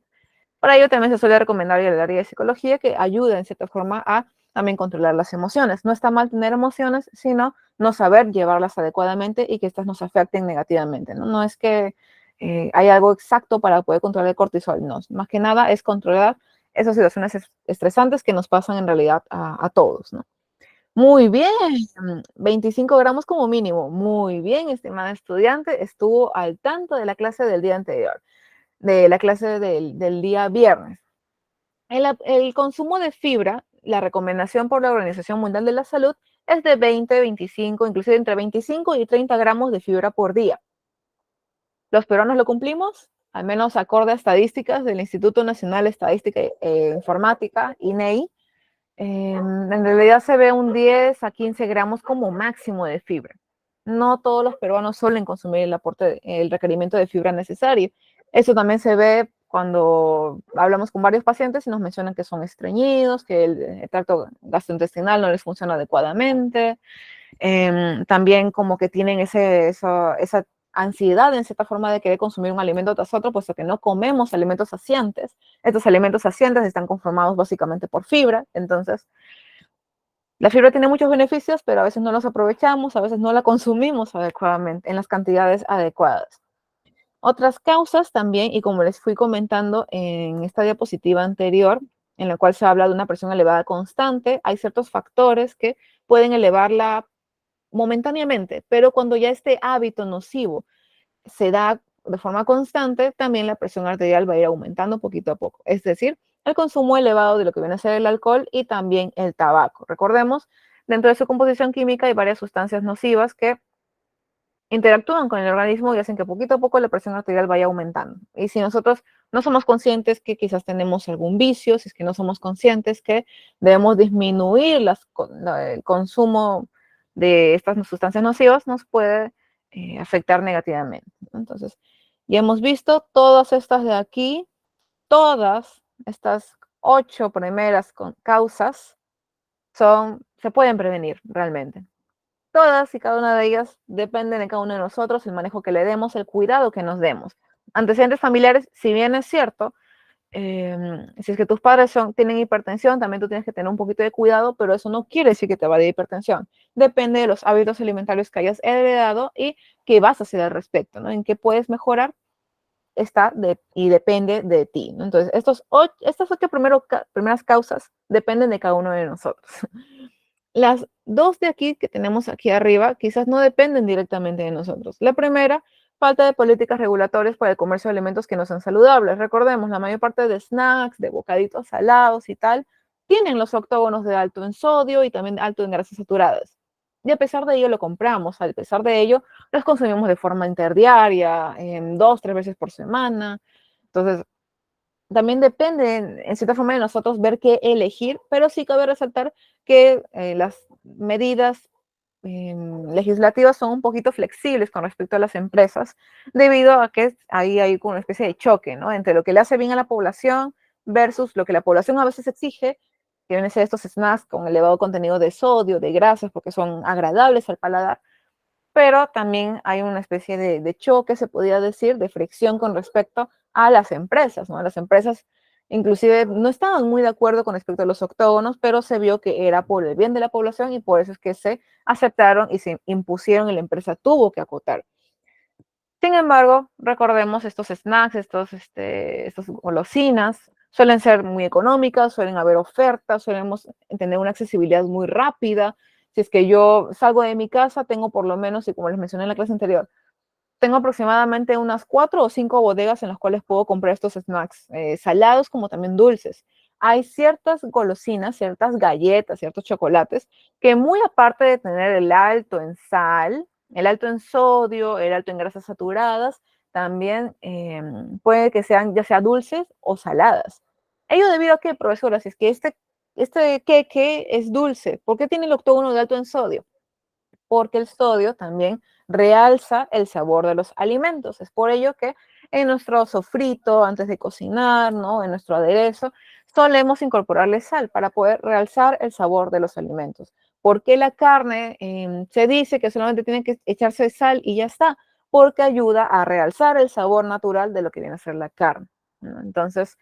Para ello también se suele recomendar el área de psicología que ayuda en cierta forma a también controlar las emociones. No está mal tener emociones, sino no saber llevarlas adecuadamente y que estas nos afecten negativamente. No es que hay algo exacto para poder controlar el cortisol, no. Más que nada es controlar esas situaciones estresantes que nos pasan en realidad a todos, ¿no? Muy bien, 25 gramos como mínimo. Muy bien, estimada estudiante, estuvo al tanto de la clase del día anterior, de la clase del día viernes. El consumo de fibra, la recomendación por la Organización Mundial de la Salud es de 20, 25, inclusive entre 25 y 30 gramos de fibra por día. ¿Los peruanos lo cumplimos? Al menos acorde a estadísticas del Instituto Nacional de Estadística e Informática, INEI, en realidad se ve un 10 a 15 gramos como máximo de fibra. No todos los peruanos suelen consumir el requerimiento de fibra necesario. Eso también se ve cuando hablamos con varios pacientes y nos mencionan que son estreñidos, que el tracto gastrointestinal no les funciona adecuadamente, también como que tienen esa ansiedad en cierta forma de querer consumir un alimento tras otro, puesto que no comemos alimentos saciantes. Estos alimentos saciantes están conformados básicamente por fibra, entonces la fibra tiene muchos beneficios, pero a veces no los aprovechamos, a veces no la consumimos adecuadamente, en las cantidades adecuadas. Otras causas también, y como les fui comentando en esta diapositiva anterior, en la cual se habla de una presión elevada constante, hay ciertos factores que pueden elevarla momentáneamente, pero cuando ya este hábito nocivo se da de forma constante, también la presión arterial va a ir aumentando poquito a poco. Es decir, el consumo elevado de lo que viene a ser el alcohol y también el tabaco. Recordemos, dentro de su composición química hay varias sustancias nocivas que interactúan con el organismo y hacen que poquito a poco la presión arterial vaya aumentando. Y si nosotros no somos conscientes que quizás tenemos algún vicio, si es que no somos conscientes que debemos disminuir el consumo de estas sustancias nocivas, nos puede afectar negativamente. Entonces, ya hemos visto todas estas de aquí, todas estas 8 primeras causas se pueden prevenir realmente. Todas y cada una de ellas dependen de cada uno de nosotros, el manejo que le demos, el cuidado que nos demos. Antecedentes familiares, si bien es cierto, si es que tus padres tienen hipertensión, también tú tienes que tener un poquito de cuidado, pero eso no quiere decir que te va a dar hipertensión. Depende de los hábitos alimentarios que hayas heredado y qué vas a hacer al respecto, ¿no? En qué puedes mejorar y depende de ti, ¿no? Entonces, estas 8 primeras causas dependen de cada uno de nosotros. Las dos de aquí que tenemos aquí arriba quizás no dependen directamente de nosotros. La primera, falta de políticas regulatorias para el comercio de alimentos que no sean saludables. Recordemos, la mayor parte de snacks, de bocaditos salados y tal, tienen los octógonos de alto en sodio y también alto en grasas saturadas. Y a pesar de ello lo compramos, a pesar de ello los consumimos de forma interdiaria, 2, 3 veces por semana. Entonces, también depende, en cierta forma, de nosotros ver qué elegir, pero sí cabe resaltar que las medidas legislativas son un poquito flexibles con respecto a las empresas, debido a que ahí hay una especie de choque, ¿no? Entre lo que le hace bien a la población versus lo que la población a veces exige, que vienen a ser estos snacks con elevado contenido de sodio, de grasas, porque son agradables al paladar, pero también hay una especie de choque, se podría decir, de fricción con respecto a las empresas, ¿no? Las empresas inclusive no estaban muy de acuerdo con respecto a los octógonos, pero se vio que era por el bien de la población y por eso es que se aceptaron y se impusieron y la empresa tuvo que acotar. Sin embargo, recordemos estos snacks, estos golosinas, suelen ser muy económicas, suelen haber ofertas, solemos tener una accesibilidad muy rápida. Si es que yo salgo de mi casa, tengo por lo menos, y como les mencioné en la clase anterior, tengo aproximadamente unas 4 o 5 bodegas en las cuales puedo comprar estos snacks, salados como también dulces. Hay ciertas golosinas, ciertas galletas, ciertos chocolates que muy aparte de tener el alto en sal, el alto en sodio, el alto en grasas saturadas, también puede que sean ya sea dulces o saladas. Ello debido a que, profesora, si es que este queque es dulce, ¿por qué tiene el octógono de alto en sodio? Porque el sodio también realza el sabor de los alimentos. Es por ello que en nuestro sofrito, antes de cocinar, ¿no? En nuestro aderezo, solemos incorporarle sal para poder realzar el sabor de los alimentos. ¿Por qué la carne se dice que solamente tiene que echarse sal y ya está? Porque ayuda a realzar el sabor natural de lo que viene a ser la carne, ¿no? Entonces,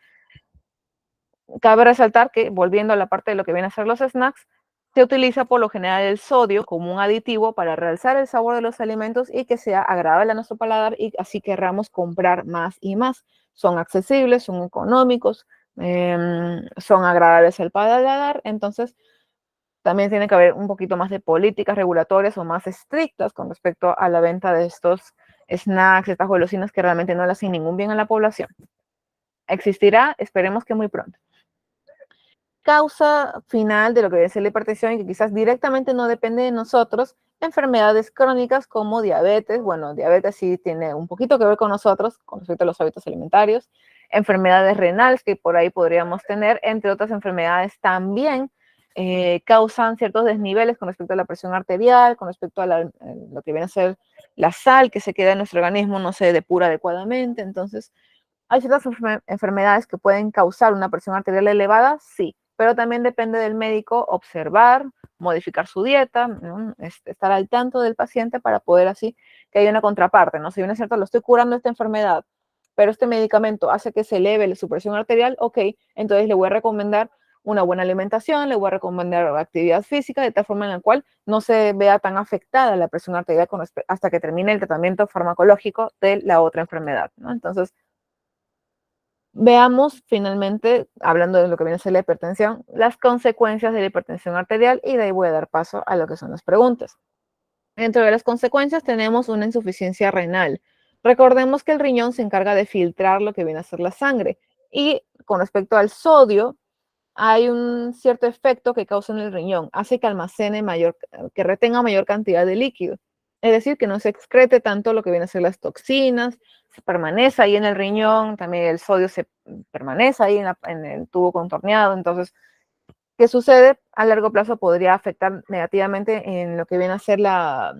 cabe resaltar que, volviendo a la parte de lo que vienen a ser los snacks, se utiliza por lo general el sodio como un aditivo para realzar el sabor de los alimentos y que sea agradable a nuestro paladar y así querramos comprar más y más. Son accesibles, son económicos, son agradables al paladar, entonces También tiene que haber un poquito más de políticas regulatorias o más estrictas con respecto a la venta de estos snacks, estas golosinas que realmente no le hacen ningún bien a la población. Existirá, esperemos que muy pronto. Causa final de lo que debe ser la hipertensión y que quizás directamente no depende de nosotros, enfermedades crónicas como diabetes. Bueno, diabetes sí tiene un poquito que ver con nosotros, con respecto a los hábitos alimentarios, enfermedades renales que por ahí podríamos tener, entre otras enfermedades también causan ciertos desniveles con respecto a la presión arterial, con respecto a lo que viene a ser la sal que se queda en nuestro organismo, no se depura adecuadamente. Entonces, ¿hay ciertas enfermedades que pueden causar una presión arterial elevada? Sí, pero también depende del médico observar, modificar su dieta, ¿no? Estar al tanto del paciente para poder así que haya una contraparte, ¿no? Si bien es cierto, lo estoy curando esta enfermedad, pero este medicamento hace que se eleve su presión arterial, ok, entonces le voy a recomendar una buena alimentación, le voy a recomendar actividad física, de tal forma en la cual no se vea tan afectada la presión arterial hasta que termine el tratamiento farmacológico de la otra enfermedad, ¿no? Entonces, veamos finalmente, hablando de lo que viene a ser la hipertensión, las consecuencias de la hipertensión arterial y de ahí voy a dar paso a lo que son las preguntas. Dentro de las consecuencias tenemos una insuficiencia renal. Recordemos que el riñón se encarga de filtrar lo que viene a ser la sangre y con respecto al sodio, hay un cierto efecto que causa en el riñón, hace que almacene mayor, que retenga mayor cantidad de líquido. Es decir, que no se excrete tanto lo que viene a ser las toxinas, se permanece ahí en el riñón, también el sodio se permanece ahí en el tubo contorneado. Entonces, ¿qué sucede? A largo plazo podría afectar negativamente en lo que viene a ser la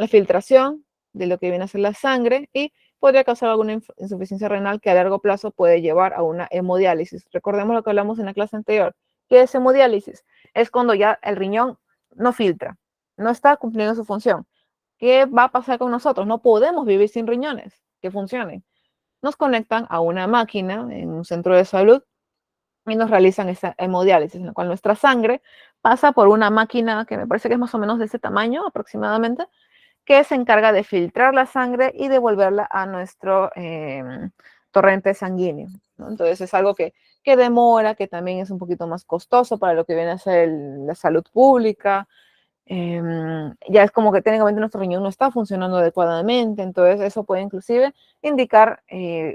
filtración de lo que viene a ser la sangre y podría causar alguna insuficiencia renal que a largo plazo puede llevar a una hemodiálisis. Recordemos lo que hablamos en la clase anterior. ¿Qué es hemodiálisis? Es cuando ya el riñón no filtra, no está cumpliendo su función. ¿Qué va a pasar con nosotros? No podemos vivir sin riñones que funcionen. Nos conectan a una máquina en un centro de salud y nos realizan esa hemodiálisis, en la cual nuestra sangre pasa por una máquina que me parece que es más o menos de ese tamaño aproximadamente, que se encarga de filtrar la sangre y devolverla a nuestro torrente sanguíneo, ¿no? Entonces es algo que demora, que también es un poquito más costoso para lo que viene a ser la salud pública. Ya es como que técnicamente nuestro riñón no está funcionando adecuadamente, entonces eso puede inclusive indicar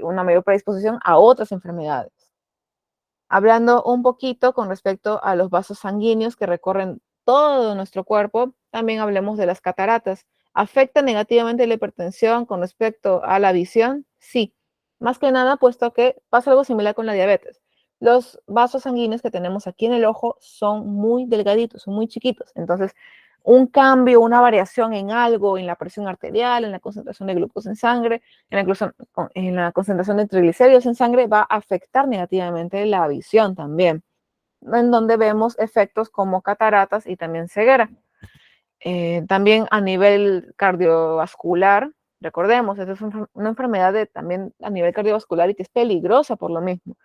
una mayor predisposición a otras enfermedades. Hablando un poquito con respecto a los vasos sanguíneos que recorren todo nuestro cuerpo, también hablemos de las cataratas. ¿Afecta negativamente la hipertensión con respecto a la visión? Sí, más que nada puesto que pasa algo similar con la diabetes. Los vasos sanguíneos que tenemos aquí en el ojo son muy delgaditos, son muy chiquitos. Entonces, un cambio, una variación en algo, en la presión arterial, en la concentración de glucosa en sangre, en la concentración de triglicéridos en sangre, va a afectar negativamente la visión también, en donde vemos efectos como cataratas y también ceguera. También a nivel cardiovascular, recordemos, esta es una enfermedad también a nivel cardiovascular y que es peligrosa por lo mismo.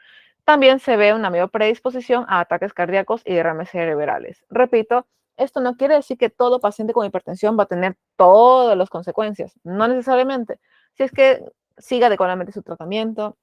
También se ve una mayor predisposición a ataques cardíacos y derrames cerebrales. Repito, esto no quiere decir que todo paciente con hipertensión va a tener todas las consecuencias, no necesariamente. Si es que siga adecuadamente su tratamiento,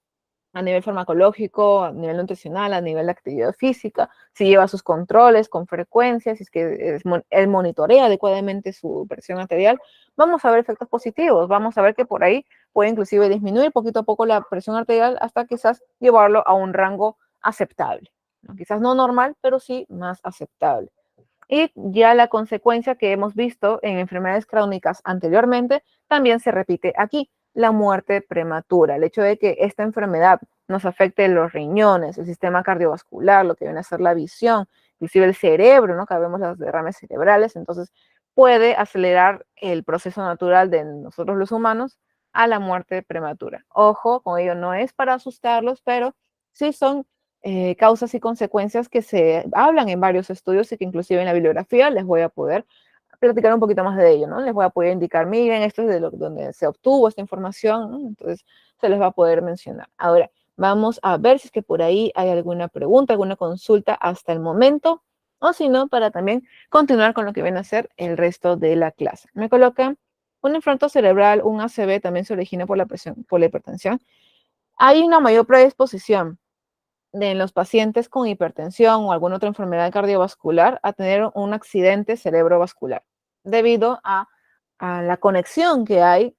a nivel farmacológico, a nivel nutricional, a nivel de actividad física, si lleva sus controles con frecuencia, si es que él monitorea adecuadamente su presión arterial, vamos a ver efectos positivos, vamos a ver que por ahí puede inclusive disminuir poquito a poco la presión arterial hasta quizás llevarlo a un rango aceptable, ¿no? Quizás no normal, pero sí más aceptable. Y ya la consecuencia que hemos visto en enfermedades crónicas anteriormente también se repite aquí, la muerte prematura. El hecho de que esta enfermedad nos afecte los riñones, el sistema cardiovascular, lo que viene a ser la visión, inclusive el cerebro, ¿no? Que vemos los derrames cerebrales, entonces puede acelerar el proceso natural de nosotros los humanos a la muerte prematura. Ojo, con ello no es para asustarlos, pero sí son causas y consecuencias que se hablan en varios estudios y que inclusive en la bibliografía les voy a poder platicar un poquito más de ello, ¿no? Les voy a poder indicar, miren, esto es de donde se obtuvo esta información, ¿no? Entonces se les va a poder mencionar. Ahora, vamos a ver si es que por ahí hay alguna pregunta, alguna consulta hasta el momento, o si no, para también continuar con lo que viene a ser el resto de la clase. Me colocan un infarto cerebral, un ACV, también se origina por la presión, por la hipertensión. Hay una mayor predisposición de los pacientes con hipertensión o alguna otra enfermedad cardiovascular a tener un accidente cerebrovascular, debido a la conexión que hay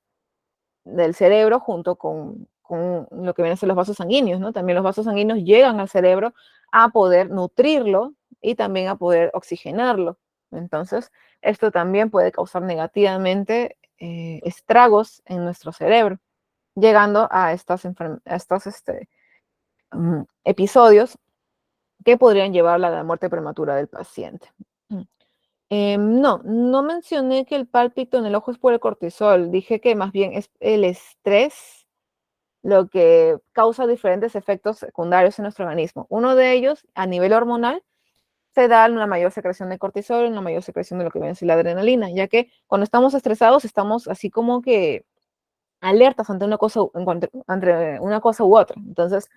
del cerebro junto con lo que vienen a ser los vasos sanguíneos, ¿no? También los vasos sanguíneos llegan al cerebro a poder nutrirlo y también a poder oxigenarlo. Entonces, esto también puede causar negativamente estragos en nuestro cerebro, llegando a estos episodios que podrían llevar a la muerte prematura del paciente. No, no mencioné que el pálpito en el ojo es por el cortisol. Dije que más bien es el estrés lo que causa diferentes efectos secundarios en nuestro organismo. Uno de ellos, a nivel hormonal, se da una mayor secreción de cortisol, una mayor secreción de lo que viene a ser la adrenalina, ya que cuando estamos estresados estamos así como que alertas ante una cosa, ante una cosa u otra. Entonces,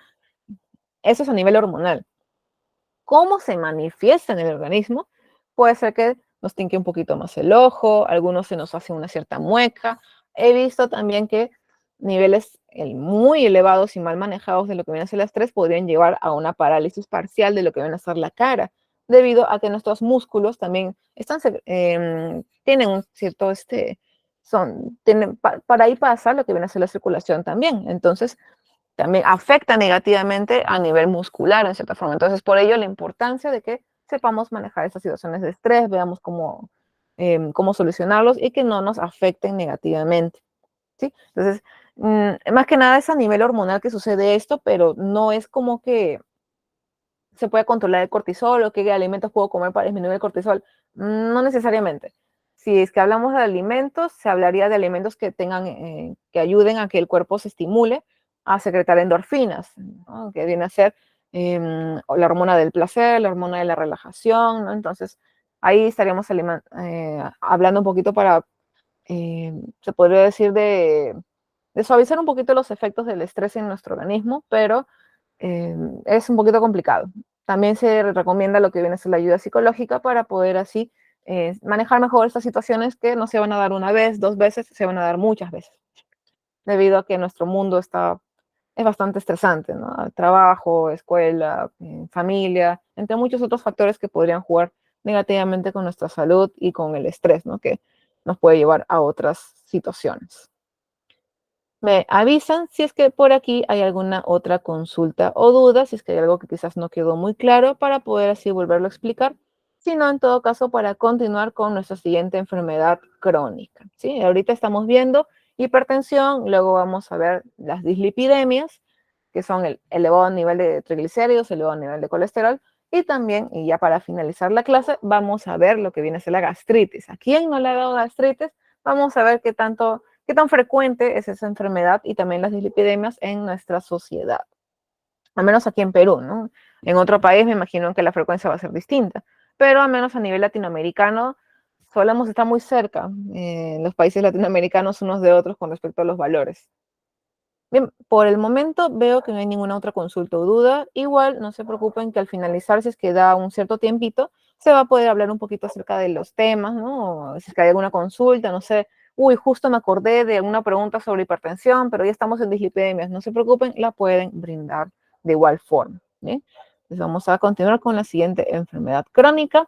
eso es a nivel hormonal. ¿Cómo se manifiesta en el organismo? Puede ser que nos tinque un poquito más el ojo, algunos se nos hace una cierta mueca. He visto también que niveles muy elevados y mal manejados de lo que viene a ser el estrés podrían llevar a una parálisis parcial de lo que viene a ser la cara, debido a que nuestros músculos también tienen un cierto, para ahí pasa lo que viene a ser la circulación también. Entonces, también afecta negativamente a nivel muscular, en cierta forma. Entonces, por ello, la importancia de que sepamos manejar esas situaciones de estrés, veamos cómo solucionarlos y que no nos afecten negativamente, ¿sí? Entonces, más que nada es a nivel hormonal que sucede esto, pero no es como que se puede controlar el cortisol o qué alimentos puedo comer para disminuir el cortisol. No necesariamente. Si es que hablamos de alimentos, se hablaría de alimentos que que ayuden a que el cuerpo se estimule a secretar endorfinas, ¿no? Que viene a ser la hormona del placer, la hormona de la relajación, ¿no? Entonces, ahí estaríamos hablando un poquito se podría decir, de suavizar un poquito los efectos del estrés en nuestro organismo, pero es un poquito complicado. También se recomienda lo que viene a ser la ayuda psicológica para poder así manejar mejor estas situaciones que no se van a dar una vez, dos veces, se van a dar muchas veces, debido a que nuestro mundo es bastante estresante, ¿no? Trabajo, escuela, familia, entre muchos otros factores que podrían jugar negativamente con nuestra salud y con el estrés, ¿no? Que nos puede llevar a otras situaciones. Me avisan si es que por aquí hay alguna otra consulta o duda, si es que hay algo que quizás no quedó muy claro para poder así volverlo a explicar. Si no, en todo caso, para continuar con nuestra siguiente enfermedad crónica. ¿Sí? Ahorita estamos viendo hipertensión, luego vamos a ver las dislipidemias, que son el elevado nivel de triglicéridos, elevado nivel de colesterol, y también, y ya para finalizar la clase, vamos a ver lo que viene a ser la gastritis. ¿A quién no le ha dado gastritis? Vamos a ver qué tan frecuente es esa enfermedad y también las dislipidemias en nuestra sociedad. Al menos aquí en Perú, ¿no? En otro país me imagino que la frecuencia va a ser distinta, pero al menos a nivel latinoamericano solemos estar muy cerca, los países latinoamericanos unos de otros con respecto a los valores. Bien, por el momento veo que no hay ninguna otra consulta o duda. Igual, no se preocupen que al finalizar, si es que da un cierto tiempito, se va a poder hablar un poquito acerca de los temas, ¿no? O si es que hay alguna consulta, no sé. Uy, justo me acordé de alguna pregunta sobre hipertensión, pero ya estamos en dislipidemias. No se preocupen, la pueden brindar de igual forma, ¿bien? Entonces vamos a continuar con la siguiente enfermedad crónica.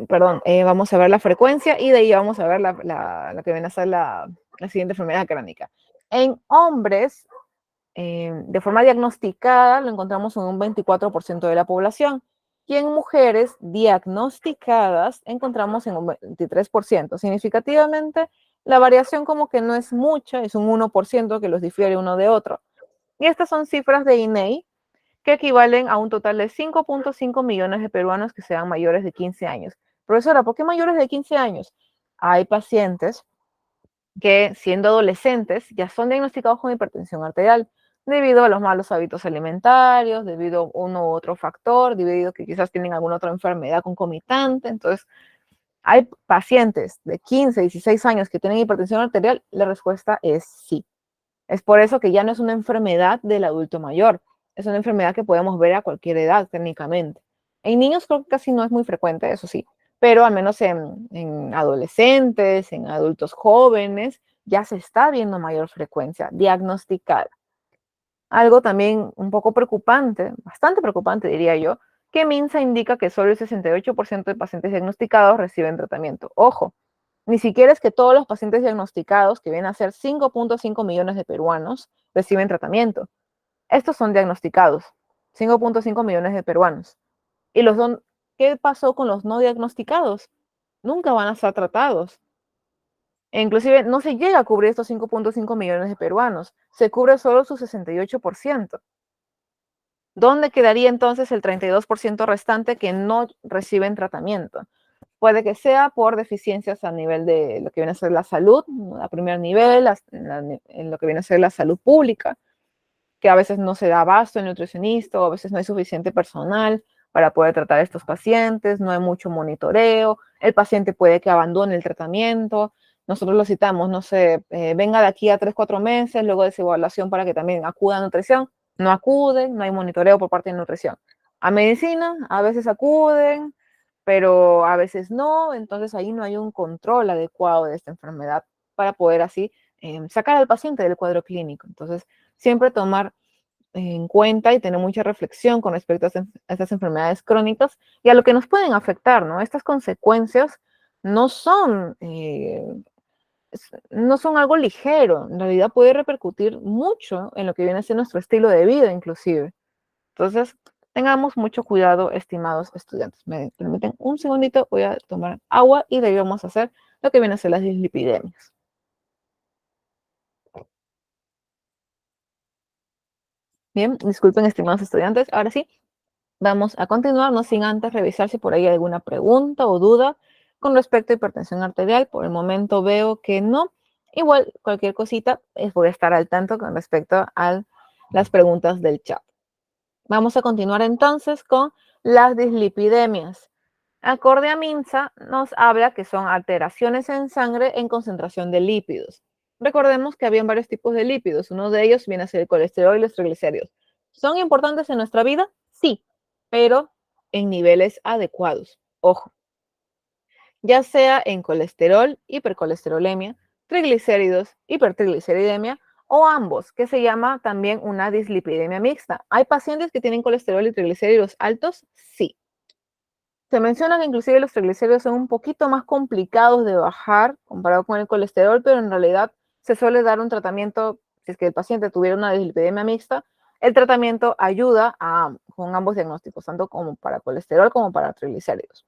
Perdón, vamos a ver la frecuencia y de ahí vamos a ver la que viene a ser la siguiente enfermedad crónica. En hombres, de forma diagnosticada, lo encontramos en un 24% de la población. Y en mujeres diagnosticadas, encontramos en un 23%. Significativamente, la variación como que no es mucha, es un 1% que los difiere uno de otro. Y estas son cifras de INEI, que equivalen a un total de 5.5 millones de peruanos que sean mayores de 15 años. Profesora, ¿por qué mayores de 15 años? Hay pacientes que siendo adolescentes ya son diagnosticados con hipertensión arterial debido a los malos hábitos alimentarios, debido a uno u otro factor, debido a que quizás tienen alguna otra enfermedad concomitante. Entonces, hay pacientes de 15, 16 años que tienen hipertensión arterial, la respuesta es sí. Es por eso que ya no es una enfermedad del adulto mayor, es una enfermedad que podemos ver a cualquier edad técnicamente. En niños creo que casi no es muy frecuente, eso sí, pero al menos en adolescentes, en adultos jóvenes, ya se está viendo mayor frecuencia diagnosticada. Algo también un poco preocupante, bastante preocupante diría yo, que MINSA indica que solo el 68% de pacientes diagnosticados reciben tratamiento. Ojo, ni siquiera es que todos los pacientes diagnosticados, que vienen a ser 5.5 millones de peruanos, reciben tratamiento. Estos son diagnosticados, 5.5 millones de peruanos. Y ¿qué pasó con los no diagnosticados? Nunca van a ser tratados. E inclusive no se llega a cubrir estos 5.5 millones de peruanos, se cubre solo su 68%. ¿Dónde quedaría entonces el 32% restante que no reciben tratamiento? Puede que sea por deficiencias a nivel de lo que viene a ser la salud, a primer nivel, en lo que viene a ser la salud pública, que a veces no se da abasto el nutricionista, o a veces no hay suficiente personal para poder tratar a estos pacientes, no hay mucho monitoreo, el paciente puede que abandone el tratamiento, nosotros lo citamos, no sé, venga de aquí a 3, 4 meses, luego de esa evaluación para que también acuda a nutrición, no acuden, no hay monitoreo por parte de nutrición. A medicina, a veces acuden, pero a veces no, entonces ahí no hay un control adecuado de esta enfermedad para poder así sacar al paciente del cuadro clínico. Entonces, siempre tomar en cuenta y tener mucha reflexión con respecto a estas enfermedades crónicas y a lo que nos pueden afectar, ¿no? Estas consecuencias no son, no son algo ligero, en realidad puede repercutir mucho en lo que viene a ser nuestro estilo de vida, inclusive. Entonces, tengamos mucho cuidado, estimados estudiantes. Me permiten un segundito, voy a tomar agua y de ahí vamos a hacer lo que viene a ser las dislipidemias. Bien, disculpen, estimados estudiantes. Ahora sí, vamos a continuar, no sin antes revisar si por ahí hay alguna pregunta o duda con respecto a hipertensión arterial. Por el momento veo que no. Igual, cualquier cosita, voy a estar al tanto con respecto a las preguntas del chat. Vamos a continuar entonces con las dislipidemias. Acorde a MINSA, nos habla que son alteraciones en sangre en concentración de lípidos. Recordemos que habían varios tipos de lípidos. Uno de ellos viene a ser el colesterol y los triglicéridos. ¿Son importantes en nuestra vida? Sí, pero en niveles adecuados. Ojo, ya sea en colesterol, hipercolesterolemia, triglicéridos, hipertrigliceridemia o ambos, que se llama también una dislipidemia mixta. ¿Hay pacientes que tienen colesterol y triglicéridos altos? Sí. Se menciona que inclusive los triglicéridos son un poquito más complicados de bajar comparado con el colesterol, pero en realidad se suele dar un tratamiento, si es que el paciente tuviera una dislipidemia mixta, el tratamiento ayuda con ambos diagnósticos, tanto como para colesterol como para triglicéridos.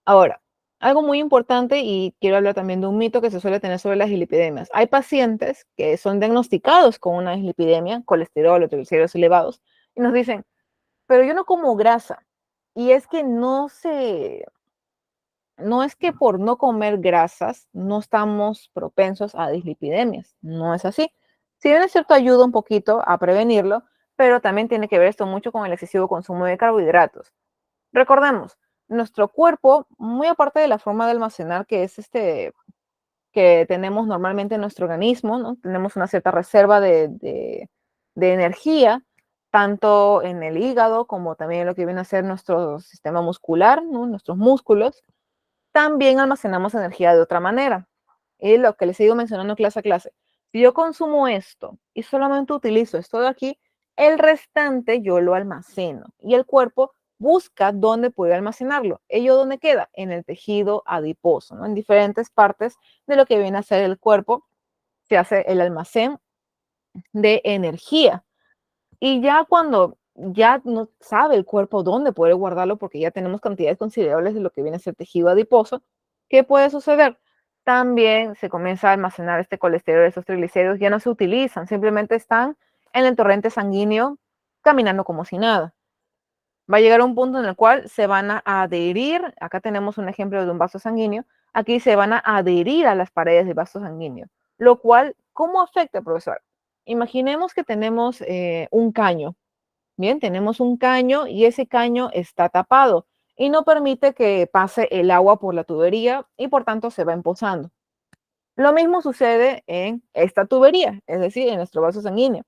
Ahora, algo muy importante, y quiero hablar también de un mito que se suele tener sobre las dislipidemias. Hay pacientes que son diagnosticados con una dislipidemia, colesterol o triglicéridos elevados, y nos dicen, pero yo no como grasa. Y es que no es que por no comer grasas no estamos propensos a dislipidemias, no es así. Si bien es cierto, ayuda un poquito a prevenirlo, pero también tiene que ver esto mucho con el excesivo consumo de carbohidratos. Recordemos, nuestro cuerpo, muy aparte de la forma de almacenar que es que tenemos normalmente en nuestro organismo, ¿no? Tenemos una cierta reserva de energía, tanto en el hígado como también en lo que viene a ser nuestro sistema muscular, ¿no? Nuestros músculos. También almacenamos energía de otra manera. Y lo que les sigo mencionando clase a clase, si yo consumo esto y solamente utilizo esto de aquí, el restante yo lo almaceno y el cuerpo busca dónde puede almacenarlo. ¿Ello dónde queda? En el tejido adiposo, ¿no? En diferentes partes de lo que viene a ser el cuerpo se hace el almacén de energía. Y ya cuando ya no sabe el cuerpo dónde puede guardarlo, porque ya tenemos cantidades considerables de lo que viene a ser tejido adiposo, ¿qué puede suceder? También se comienza a almacenar este colesterol, estos triglicéridos ya no se utilizan, simplemente están en el torrente sanguíneo caminando como si nada. Va a llegar un punto en el cual se van a adherir, acá tenemos un ejemplo de un vaso sanguíneo, aquí se van a adherir a las paredes del vaso sanguíneo, lo cual, ¿cómo afecta, profesor? Imaginemos que tenemos un caño. Bien, tenemos un caño y ese caño está tapado y no permite que pase el agua por la tubería y por tanto se va empozando. Lo mismo sucede en esta tubería, es decir, en nuestro vaso sanguíneo.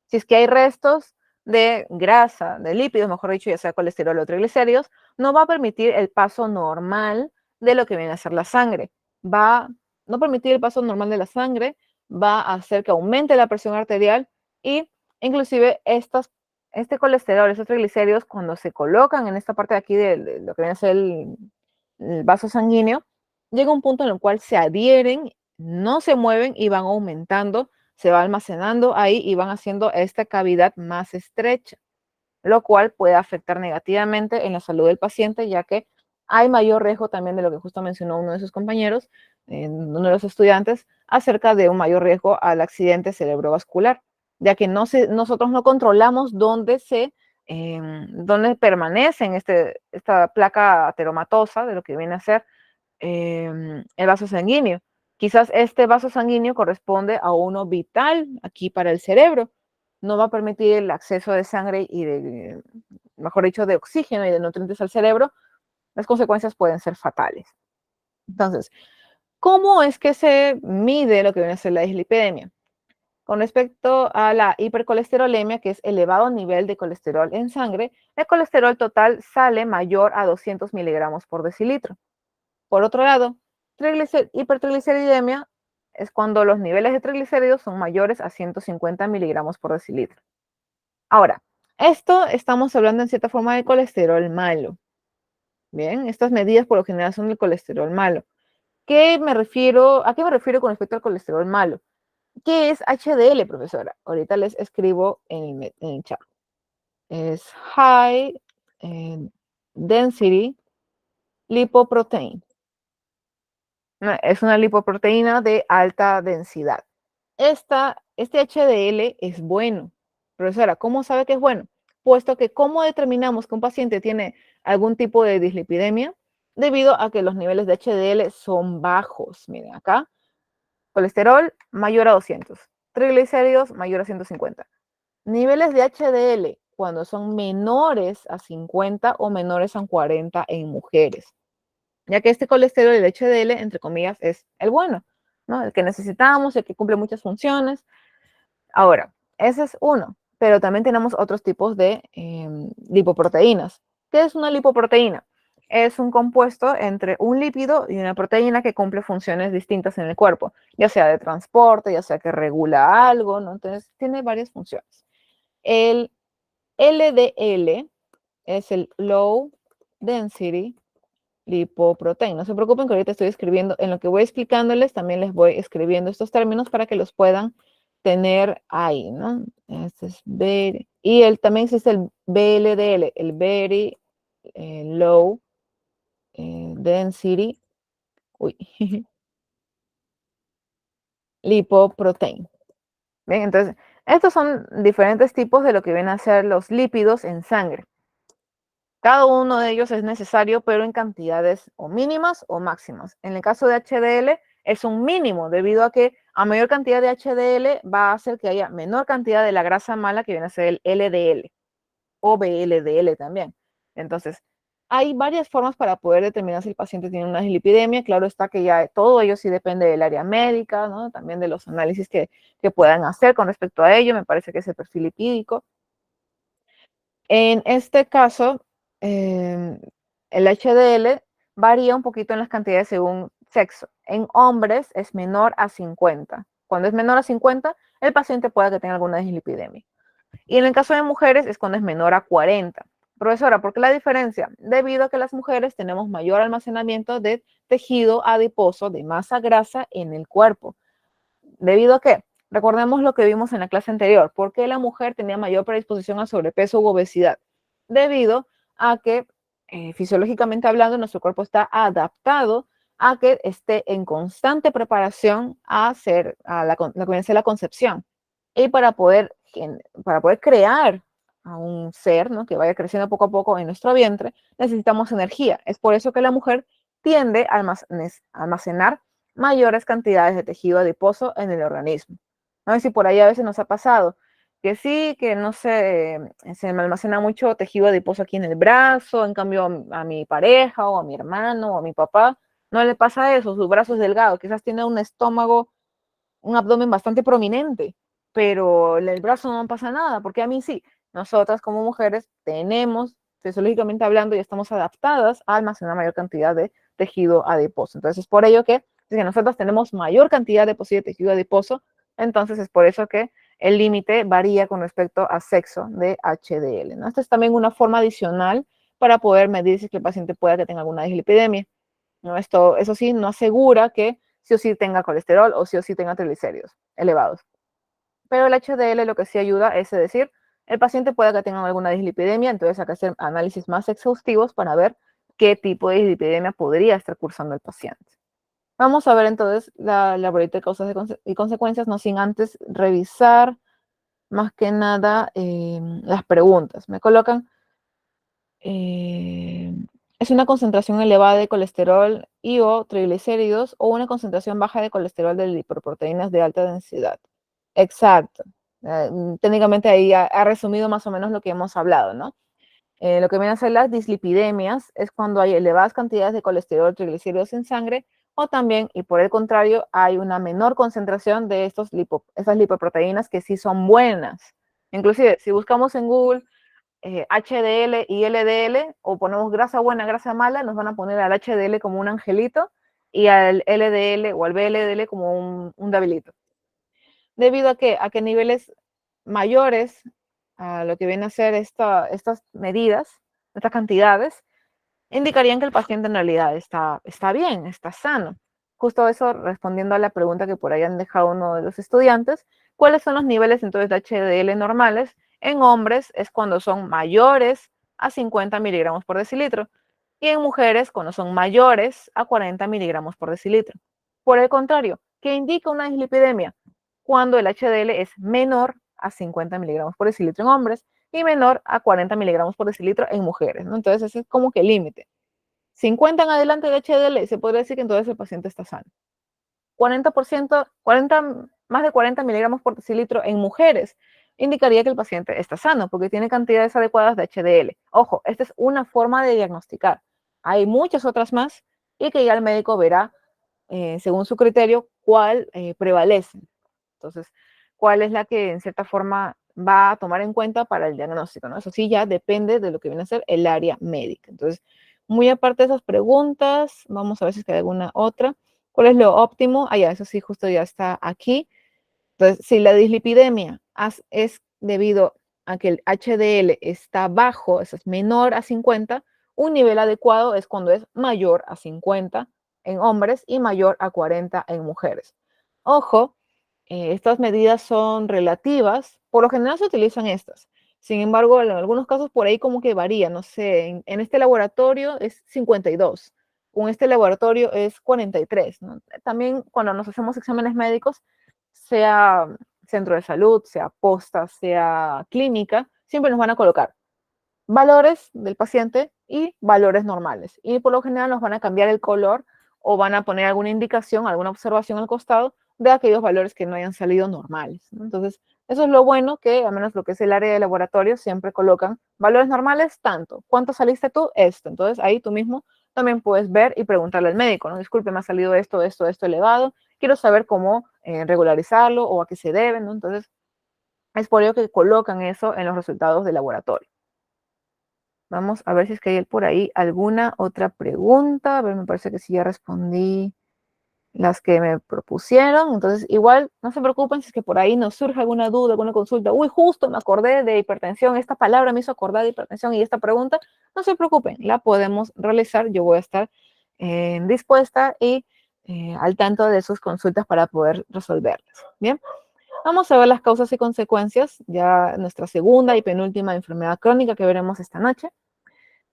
Si es que hay restos de grasa, de lípidos, mejor dicho, ya sea colesterol o triglicéridos, no va a permitir el paso normal de lo que viene a ser la sangre. Va a no permitir el paso normal de la sangre, va a hacer que aumente la presión arterial y Inclusive este colesterol, estos triglicéridos, cuando se colocan en esta parte de aquí de lo que viene a ser el vaso sanguíneo, llega un punto en el cual se adhieren, no se mueven y van aumentando, se va almacenando ahí y van haciendo esta cavidad más estrecha, lo cual puede afectar negativamente en la salud del paciente, ya que hay mayor riesgo también de lo que justo mencionó uno de sus compañeros, uno de los estudiantes, acerca de un mayor riesgo al accidente cerebrovascular, ya que nosotros no controlamos dónde permanece esta placa ateromatosa de lo que viene a ser el vaso sanguíneo. Quizás este vaso sanguíneo corresponde a uno vital aquí para el cerebro. No va a permitir el acceso de sangre y mejor dicho, de oxígeno y de nutrientes al cerebro. Las consecuencias pueden ser fatales. Entonces, ¿cómo es que se mide lo que viene a ser la dislipidemia? Con respecto a la hipercolesterolemia, que es elevado nivel de colesterol en sangre, el colesterol total sale mayor a 200 miligramos por decilitro. Por otro lado, hipertrigliceridemia es cuando los niveles de triglicéridos son mayores a 150 miligramos por decilitro. Ahora, esto estamos hablando en cierta forma de colesterol malo. Bien, estas medidas por lo general son el colesterol malo. ¿A qué me refiero con respecto al colesterol malo? ¿Qué es HDL, profesora? Ahorita les escribo en el chat. Es High Density Lipoprotein. Es una lipoproteína de alta densidad. Este HDL es bueno. Profesora, ¿cómo sabe que es bueno? Puesto que, ¿cómo determinamos que un paciente tiene algún tipo de dislipidemia? Debido a que los niveles de HDL son bajos. Miren acá, colesterol mayor a 200, triglicéridos mayor a 150. Niveles de HDL cuando son menores a 50 o menores a 40 en mujeres, ya que este colesterol, el HDL, entre comillas, es el bueno, ¿no? El que necesitamos, el que cumple muchas funciones. Ahora, ese es uno, pero también tenemos otros tipos de lipoproteínas. ¿Qué es una lipoproteína? Es un compuesto entre un lípido y una proteína que cumple funciones distintas en el cuerpo, ya sea de transporte, ya sea que regula algo, ¿no? Entonces, tiene varias funciones. El LDL es el Low Density Lipoprotein. No se preocupen que ahorita estoy escribiendo, en lo que voy explicándoles, también les voy escribiendo estos términos para que los puedan tener ahí, ¿no? Este es y también existe el VLDL, el Very Low Density uy, Lipoprotein. ¿Bien? Entonces, estos son diferentes tipos de lo que vienen a ser los lípidos en sangre. Cada uno de ellos es necesario, pero en cantidades o mínimas o máximas. En el caso de HDL es un mínimo, debido a que a mayor cantidad de HDL va a hacer que haya menor cantidad de la grasa mala que viene a ser el LDL o VLDL también. Entonces, hay varias formas para poder determinar si el paciente tiene una dislipidemia. Claro está que ya todo ello sí depende del área médica, ¿no? También de los análisis que puedan hacer con respecto a ello. Me parece que es el perfil lipídico. En este caso, el HDL varía un poquito en las cantidades según sexo. En hombres es menor a 50. Cuando es menor a 50, el paciente puede que tenga alguna dislipidemia. Y en el caso de mujeres es cuando es menor a 40. Profesora, ¿por qué la diferencia? Debido a que las mujeres tenemos mayor almacenamiento de tejido adiposo, de masa grasa en el cuerpo. ¿Debido a qué? Recordemos lo que vimos en la clase anterior. ¿Por qué la mujer tenía mayor predisposición a sobrepeso u obesidad? Debido a que fisiológicamente hablando nuestro cuerpo está adaptado a que esté en constante preparación a la comienza la concepción. Y para poder crear a un ser, ¿no? Que vaya creciendo poco a poco en nuestro vientre, necesitamos energía. Es por eso que la mujer tiende a almacenar mayores cantidades de tejido adiposo en el organismo. No sé si por ahí a veces nos ha pasado que sí, que no sé, se me almacena mucho tejido adiposo aquí en el brazo, en cambio a mi pareja o a mi hermano o a mi papá no le pasa eso, su brazo es delgado, quizás tiene un estómago, un abdomen bastante prominente, pero el brazo no pasa nada, porque a mí sí. Nosotras como mujeres tenemos, fisiológicamente hablando, y estamos adaptadas a almacenar mayor cantidad de tejido adiposo. Entonces es por ello que si nosotros tenemos mayor cantidad de tejido adiposo, entonces es por eso que el límite varía con respecto a sexo de HDL, ¿no? Esta es también una forma adicional para poder medir si el paciente pueda que tenga alguna dislipidemia, ¿no? Eso sí, no asegura que sí o sí tenga colesterol o sí o sí tenga triglicéridos elevados. Pero el HDL lo que sí ayuda es decir, el paciente puede que tenga alguna dislipidemia, entonces hay que hacer análisis más exhaustivos para ver qué tipo de dislipidemia podría estar cursando el paciente. Vamos a ver entonces la bolita de causas y consecuencias, no sin antes revisar más que nada las preguntas. Me colocan, ¿es una concentración elevada de colesterol y o triglicéridos o una concentración baja de colesterol de lipoproteínas de alta densidad? Exacto. Técnicamente ahí ha resumido más o menos lo que hemos hablado, ¿no? Lo que vienen a ser las dislipidemias es cuando hay elevadas cantidades de colesterol, triglicéridos en sangre, o también, y por el contrario, hay una menor concentración de esas lipoproteínas que sí son buenas. Inclusive, si buscamos en Google HDL y LDL, o ponemos grasa buena, grasa mala, nos van a poner al HDL como un angelito y al LDL o al VLDL como un debilito. ¿Debido a que niveles mayores a lo que vienen a ser estas medidas, estas cantidades, indicarían que el paciente en realidad está bien, está sano? Justo eso respondiendo a la pregunta que por ahí han dejado uno de los estudiantes, ¿cuáles son los niveles entonces de HDL normales? En hombres es cuando son mayores a 50 miligramos por decilitro y en mujeres cuando son mayores a 40 miligramos por decilitro. Por el contrario, ¿qué indica una dislipidemia? Cuando el HDL es menor a 50 miligramos por decilitro en hombres y menor a 40 miligramos por decilitro en mujeres, ¿no? Entonces ese es como que el límite. 50 en adelante de HDL, se podría decir que entonces el paciente está sano. 40%, más de 40 miligramos por decilitro en mujeres indicaría que el paciente está sano porque tiene cantidades adecuadas de HDL. Ojo, esta es una forma de diagnosticar. Hay muchas otras más y que ya el médico verá, según su criterio, cuál prevalece. Entonces, cuál es la que en cierta forma va a tomar en cuenta para el diagnóstico, ¿no? Eso sí ya depende de lo que viene a ser el área médica. Entonces, muy aparte de esas preguntas, vamos a ver si hay alguna otra. ¿Cuál es lo óptimo? Ah, ya, eso sí, justo ya está aquí. Entonces, si la dislipidemia es debido a que el HDL está bajo, eso es menor a 50, un nivel adecuado es cuando es mayor a 50 en hombres y mayor a 40 en mujeres. Ojo, estas medidas son relativas, por lo general se utilizan estas. Sin embargo, en algunos casos por ahí como que varía, no sé, en este laboratorio es 52, con este laboratorio es 43, ¿no? También cuando nos hacemos exámenes médicos, sea centro de salud, sea posta, sea clínica, siempre nos van a colocar valores del paciente y valores normales. Y por lo general nos van a cambiar el color o van a poner alguna indicación, alguna observación al costado de aquellos valores que no hayan salido normales, ¿no? Entonces, eso es lo bueno que, al menos lo que es el área de laboratorio, siempre colocan valores normales tanto. ¿Cuánto saliste tú? Esto. Entonces, ahí tú mismo también puedes ver y preguntarle al médico, ¿no? Disculpe, me ha salido esto elevado. Quiero saber cómo regularizarlo o a qué se debe, ¿no? Entonces, es por ello que colocan eso en los resultados del laboratorio. Vamos a ver si es que hay por ahí alguna otra pregunta. A ver, me parece que sí ya respondí las que me propusieron. Entonces, igual, no se preocupen si es que por ahí nos surge alguna duda, alguna consulta. Uy, justo me acordé de hipertensión. Esta palabra me hizo acordar de hipertensión y esta pregunta. No se preocupen, la podemos realizar. Yo voy a estar dispuesta y al tanto de sus consultas para poder resolverlas. Bien, vamos a ver las causas y consecuencias. Ya nuestra segunda y penúltima enfermedad crónica que veremos esta noche.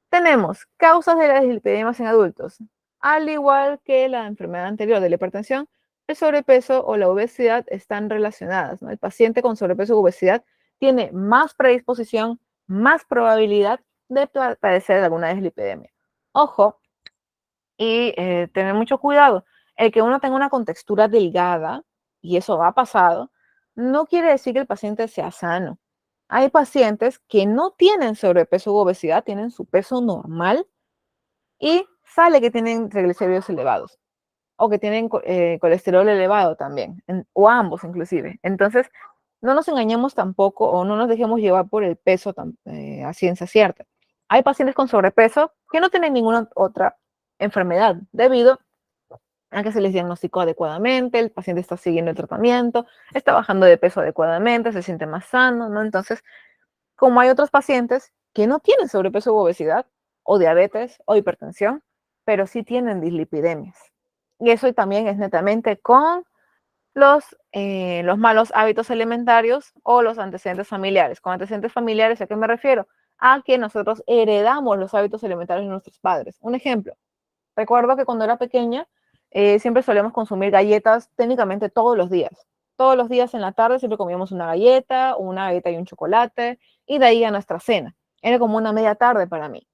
Tenemos causas de las dislipidemias en adultos. Al igual que la enfermedad anterior de la hipertensión, el sobrepeso o la obesidad están relacionadas, ¿no? El paciente con sobrepeso o obesidad tiene más predisposición, más probabilidad de padecer de alguna dislipidemia. Ojo, y tener mucho cuidado. El que uno tenga una contextura delgada, y eso ha pasado, no quiere decir que el paciente sea sano. Hay pacientes que no tienen sobrepeso u obesidad, tienen su peso normal y sale que tienen triglicéridos elevados o que tienen colesterol elevado también, o ambos inclusive. Entonces, no nos engañemos tampoco o no nos dejemos llevar por el peso a ciencia cierta. Hay pacientes con sobrepeso que no tienen ninguna otra enfermedad debido a que se les diagnosticó adecuadamente, el paciente está siguiendo el tratamiento, está bajando de peso adecuadamente, se siente más sano, ¿no? Entonces, como hay otros pacientes que no tienen sobrepeso u obesidad, o diabetes, o hipertensión, pero sí tienen dislipidemias. Y eso también es netamente con los malos hábitos alimentarios o los antecedentes familiares. Con antecedentes familiares, ¿a qué me refiero? A que nosotros heredamos los hábitos alimentarios de nuestros padres. Un ejemplo, recuerdo que cuando era pequeña siempre solíamos consumir galletas técnicamente todos los días. Todos los días en la tarde siempre comíamos una galleta y un chocolate, y de ahí a nuestra cena. Era como una media tarde para mí.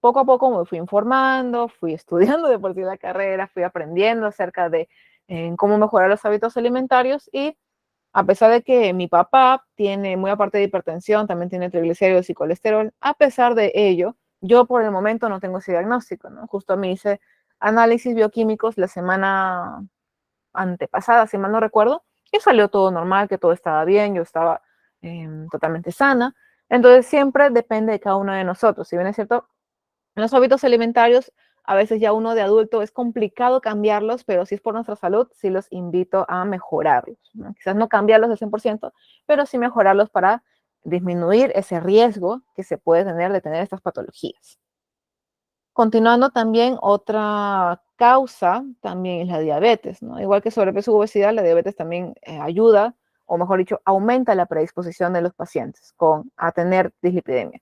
Poco a poco me fui informando, fui estudiando de por sí la carrera, fui aprendiendo acerca de cómo mejorar los hábitos alimentarios, y a pesar de que mi papá tiene, muy aparte de hipertensión, también tiene triglicéridos y colesterol, a pesar de ello, yo por el momento no tengo ese diagnóstico, ¿no? Justo me hice análisis bioquímicos la semana antepasada, si mal no recuerdo, y salió todo normal, que todo estaba bien, yo estaba totalmente sana. Entonces siempre depende de cada uno de nosotros. Si bien es cierto, en los hábitos alimentarios, a veces ya uno de adulto es complicado cambiarlos, pero si es por nuestra salud, sí los invito a mejorarlos, ¿no? Quizás no cambiarlos al 100%, pero sí mejorarlos para disminuir ese riesgo que se puede tener de tener estas patologías. Continuando, también otra causa también es la diabetes, ¿no? Igual que sobrepeso u obesidad, la diabetes también ayuda, o mejor dicho, aumenta la predisposición de los pacientes a tener dislipidemia.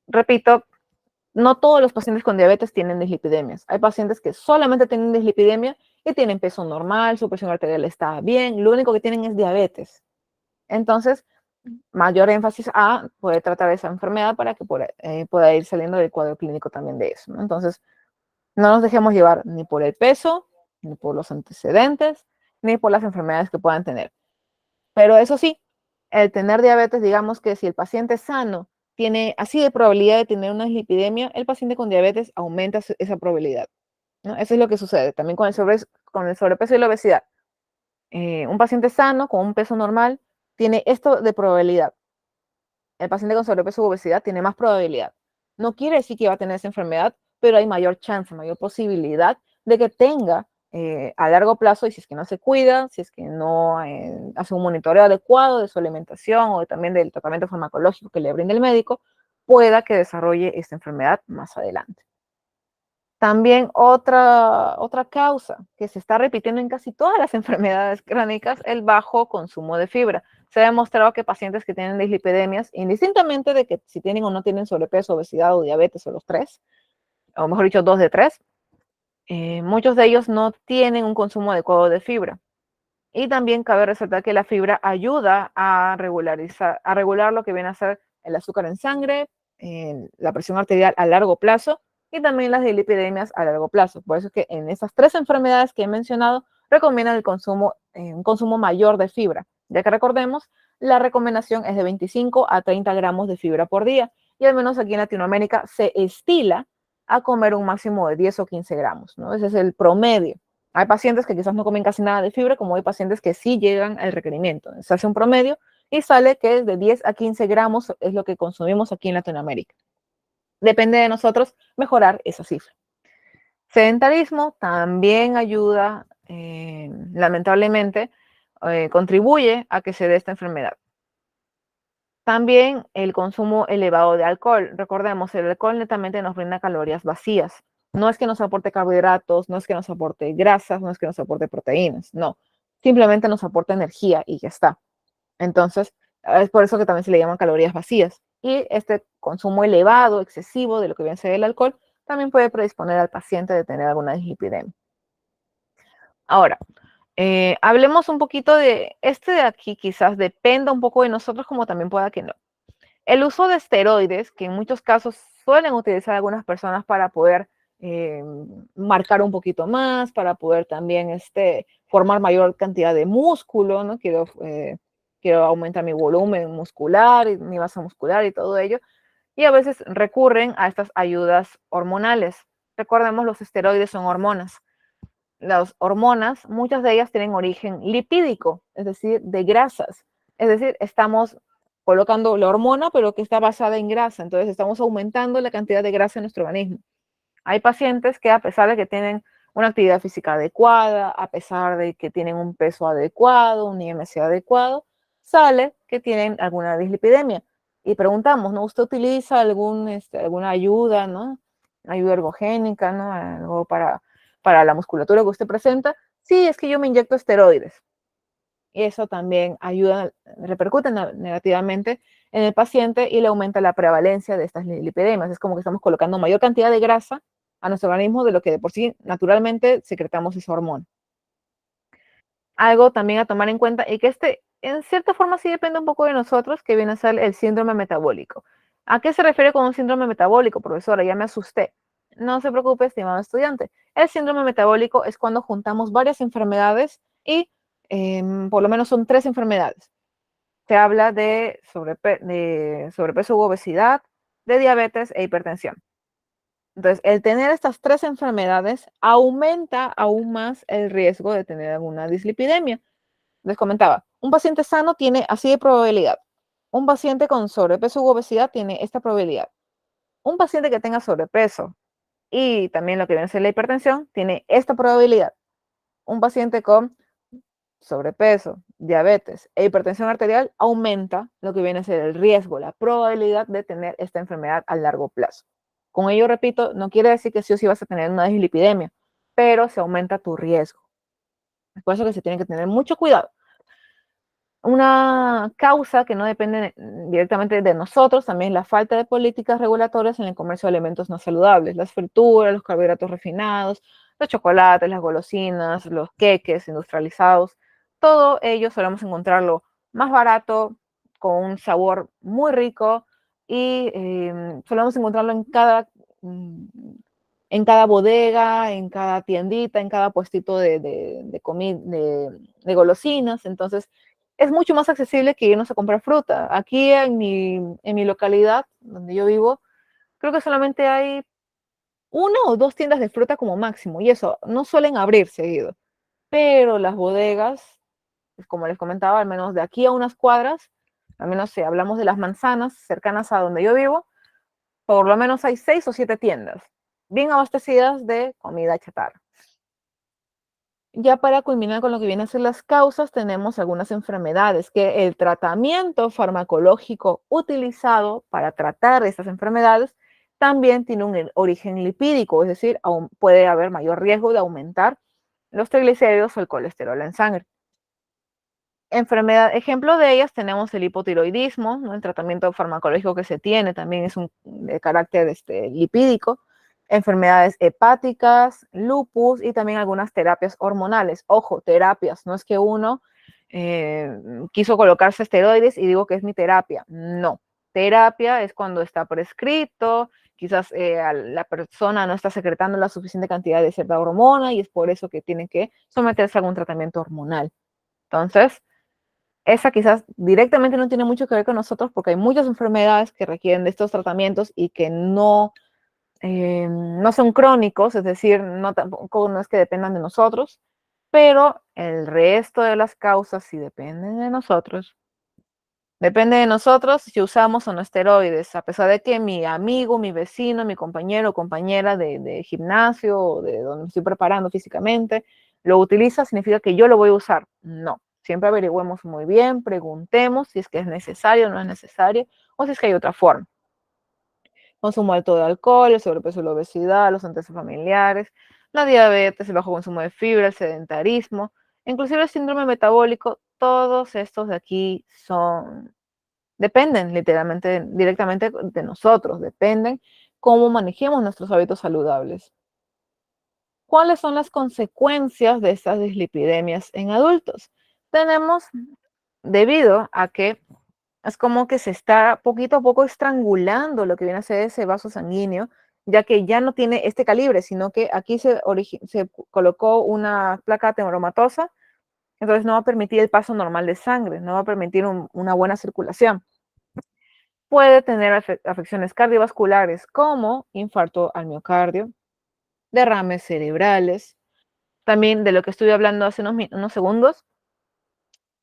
Repito, no todos los pacientes con diabetes tienen dislipidemias. Hay pacientes que solamente tienen dislipidemia y tienen peso normal, su presión arterial está bien, lo único que tienen es diabetes. Entonces, mayor énfasis a poder tratar esa enfermedad para que pueda ir saliendo del cuadro clínico también de eso, ¿no? Entonces, no nos dejemos llevar ni por el peso, ni por los antecedentes, ni por las enfermedades que puedan tener. Pero eso sí, el tener diabetes, digamos que si el paciente sano tiene así de probabilidad de tener una dislipidemia, el paciente con diabetes aumenta esa probabilidad, ¿no? Eso es lo que sucede también con el sobrepeso y la obesidad. Un paciente sano con un peso normal tiene esto de probabilidad. El paciente con sobrepeso u obesidad tiene más probabilidad. No quiere decir que va a tener esa enfermedad, pero hay mayor chance, mayor posibilidad de que tenga a largo plazo, y si es que no se cuida, si es que no hace un monitoreo adecuado de su alimentación o también del tratamiento farmacológico que le brinda el médico, pueda que desarrolle esta enfermedad más adelante. También otra causa que se está repitiendo en casi todas las enfermedades crónicas, el bajo consumo de fibra. Se ha demostrado que pacientes que tienen dislipidemias, indistintamente de que si tienen o no tienen sobrepeso, obesidad o diabetes, o los tres, o mejor dicho, dos de tres, muchos de ellos no tienen un consumo adecuado de fibra. Y también cabe resaltar que la fibra ayuda a regular lo que viene a ser el azúcar en sangre, la presión arterial a largo plazo, y también las dislipidemias a largo plazo. Por eso es que en esas tres enfermedades que he mencionado, recomiendan un consumo mayor de fibra, ya que recordemos, la recomendación es de 25 a 30 gramos de fibra por día, y al menos aquí en Latinoamérica se estila a comer un máximo de 10 o 15 gramos, ¿no? Ese es el promedio. Hay pacientes que quizás no comen casi nada de fibra, como hay pacientes que sí llegan al requerimiento. Se hace un promedio y sale que de 10 a 15 gramos es lo que consumimos aquí en Latinoamérica. Depende de nosotros mejorar esa cifra. Sedentarismo también ayuda, lamentablemente, contribuye a que se dé esta enfermedad. También el consumo elevado de alcohol. Recordemos, el alcohol netamente nos brinda calorías vacías. No es que nos aporte carbohidratos, no es que nos aporte grasas, no es que nos aporte proteínas, no. Simplemente nos aporta energía y ya está. Entonces, es por eso que también se le llaman calorías vacías. Y este consumo elevado, excesivo de lo que viene a ser el alcohol, también puede predisponer al paciente de tener alguna dislipidemia. Ahora, hablemos un poquito de este de aquí, quizás dependa un poco de nosotros, como también pueda que no. El uso de esteroides, que en muchos casos suelen utilizar algunas personas para poder marcar un poquito más, para poder también formar mayor cantidad de músculo, ¿no? Quiero aumentar mi volumen muscular, y mi masa muscular y todo ello. Y a veces recurren a estas ayudas hormonales. Recordemos, los esteroides son hormonas. Las hormonas, muchas de ellas tienen origen lipídico, es decir, de grasas. Es decir, estamos colocando la hormona, pero que está basada en grasa. Entonces, estamos aumentando la cantidad de grasa en nuestro organismo. Hay pacientes que, a pesar de que tienen una actividad física adecuada, a pesar de que tienen un peso adecuado, un IMC adecuado, sale que tienen alguna dislipidemia. Y preguntamos, ¿no? ¿Usted utiliza alguna ayuda, ¿no? Ayuda ergogénica, ¿no? Algo para la musculatura que usted presenta. Sí, es que yo me inyecto esteroides. Y eso también ayuda, repercute negativamente en el paciente y le aumenta la prevalencia de estas lipidemias. Es como que estamos colocando mayor cantidad de grasa a nuestro organismo de lo que de por sí naturalmente secretamos esa hormona. Algo también a tomar en cuenta y que en cierta forma sí depende un poco de nosotros, que viene a ser el síndrome metabólico. ¿A qué se refiere con un síndrome metabólico, profesora? Ya me asusté. No se preocupe, estimado estudiante. El síndrome metabólico es cuando juntamos varias enfermedades y por lo menos son 3 enfermedades. Se habla de sobrepeso u obesidad, de diabetes e hipertensión. Entonces, el tener estas 3 enfermedades aumenta aún más el riesgo de tener alguna dislipidemia. Les comentaba, un paciente sano tiene así de probabilidad. Un paciente con sobrepeso u obesidad tiene esta probabilidad. Un paciente que tenga sobrepeso y también lo que viene a ser la hipertensión tiene esta probabilidad. Un paciente con sobrepeso, diabetes e hipertensión arterial aumenta lo que viene a ser el riesgo, la probabilidad de tener esta enfermedad a largo plazo. Con ello, repito, no quiere decir que sí o sí vas a tener una dislipidemia, pero se aumenta tu riesgo. Es por eso que se tiene que tener mucho cuidado. Una causa que no depende directamente de nosotros también es la falta de políticas regulatorias en el comercio de alimentos no saludables, las frituras, los carbohidratos refinados, los chocolates, las golosinas, los queques industrializados, todo ello solemos encontrarlo más barato, con un sabor muy rico y solemos encontrarlo en cada bodega, en cada tiendita, en cada puestito de golosinas. Entonces, es mucho más accesible que irnos a comprar fruta. Aquí en mi localidad, donde yo vivo, creo que solamente hay 1 o 2 tiendas de fruta como máximo, y eso, no suelen abrir seguido. Pero las bodegas, pues, como les comentaba, al menos de aquí a unas cuadras, al menos si hablamos de las manzanas cercanas a donde yo vivo, por lo menos hay 6 o 7 tiendas, bien abastecidas de comida chatarra. Ya para culminar con lo que vienen a ser las causas, tenemos algunas enfermedades que el tratamiento farmacológico utilizado para tratar estas enfermedades también tiene un origen lipídico, es decir, aún puede haber mayor riesgo de aumentar los triglicéridos o el colesterol en sangre. Ejemplo de ellas tenemos el hipotiroidismo, ¿no? El tratamiento farmacológico que se tiene también es de carácter lipídico, enfermedades hepáticas, lupus y también algunas terapias hormonales. Ojo, terapias, no es que uno quiso colocarse esteroides y digo que es mi terapia. No, terapia es cuando está prescrito, quizás la persona no está secretando la suficiente cantidad de cierta hormona y es por eso que tiene que someterse a algún tratamiento hormonal. Entonces, esa quizás directamente no tiene mucho que ver con nosotros porque hay muchas enfermedades que requieren de estos tratamientos y que no son crónicos, es decir, tampoco no es que dependan de nosotros, pero el resto de las causas sí dependen de nosotros. Depende de nosotros si usamos o no esteroides, a pesar de que mi amigo, mi vecino, mi compañero o compañera de gimnasio o de donde me estoy preparando físicamente lo utiliza, significa que yo lo voy a usar. No, siempre averigüemos muy bien, preguntemos si es que es necesario o no es necesario, o si es que hay otra forma. Consumo alto de alcohol, el sobrepeso y la obesidad, los antecedentes familiares, la diabetes, el bajo consumo de fibra, el sedentarismo, inclusive el síndrome metabólico, todos estos de aquí dependen literalmente, directamente de nosotros, dependen cómo manejemos nuestros hábitos saludables. ¿Cuáles son las consecuencias de estas dislipidemias en adultos? Tenemos, debido a que es como que se está poquito a poco estrangulando lo que viene a ser ese vaso sanguíneo, ya que ya no tiene este calibre, sino que aquí se colocó una placa ateromatosa, entonces no va a permitir el paso normal de sangre, no va a permitir una buena circulación. Puede tener afecciones cardiovasculares como infarto al miocardio, derrames cerebrales. También de lo que estuve hablando hace unos segundos,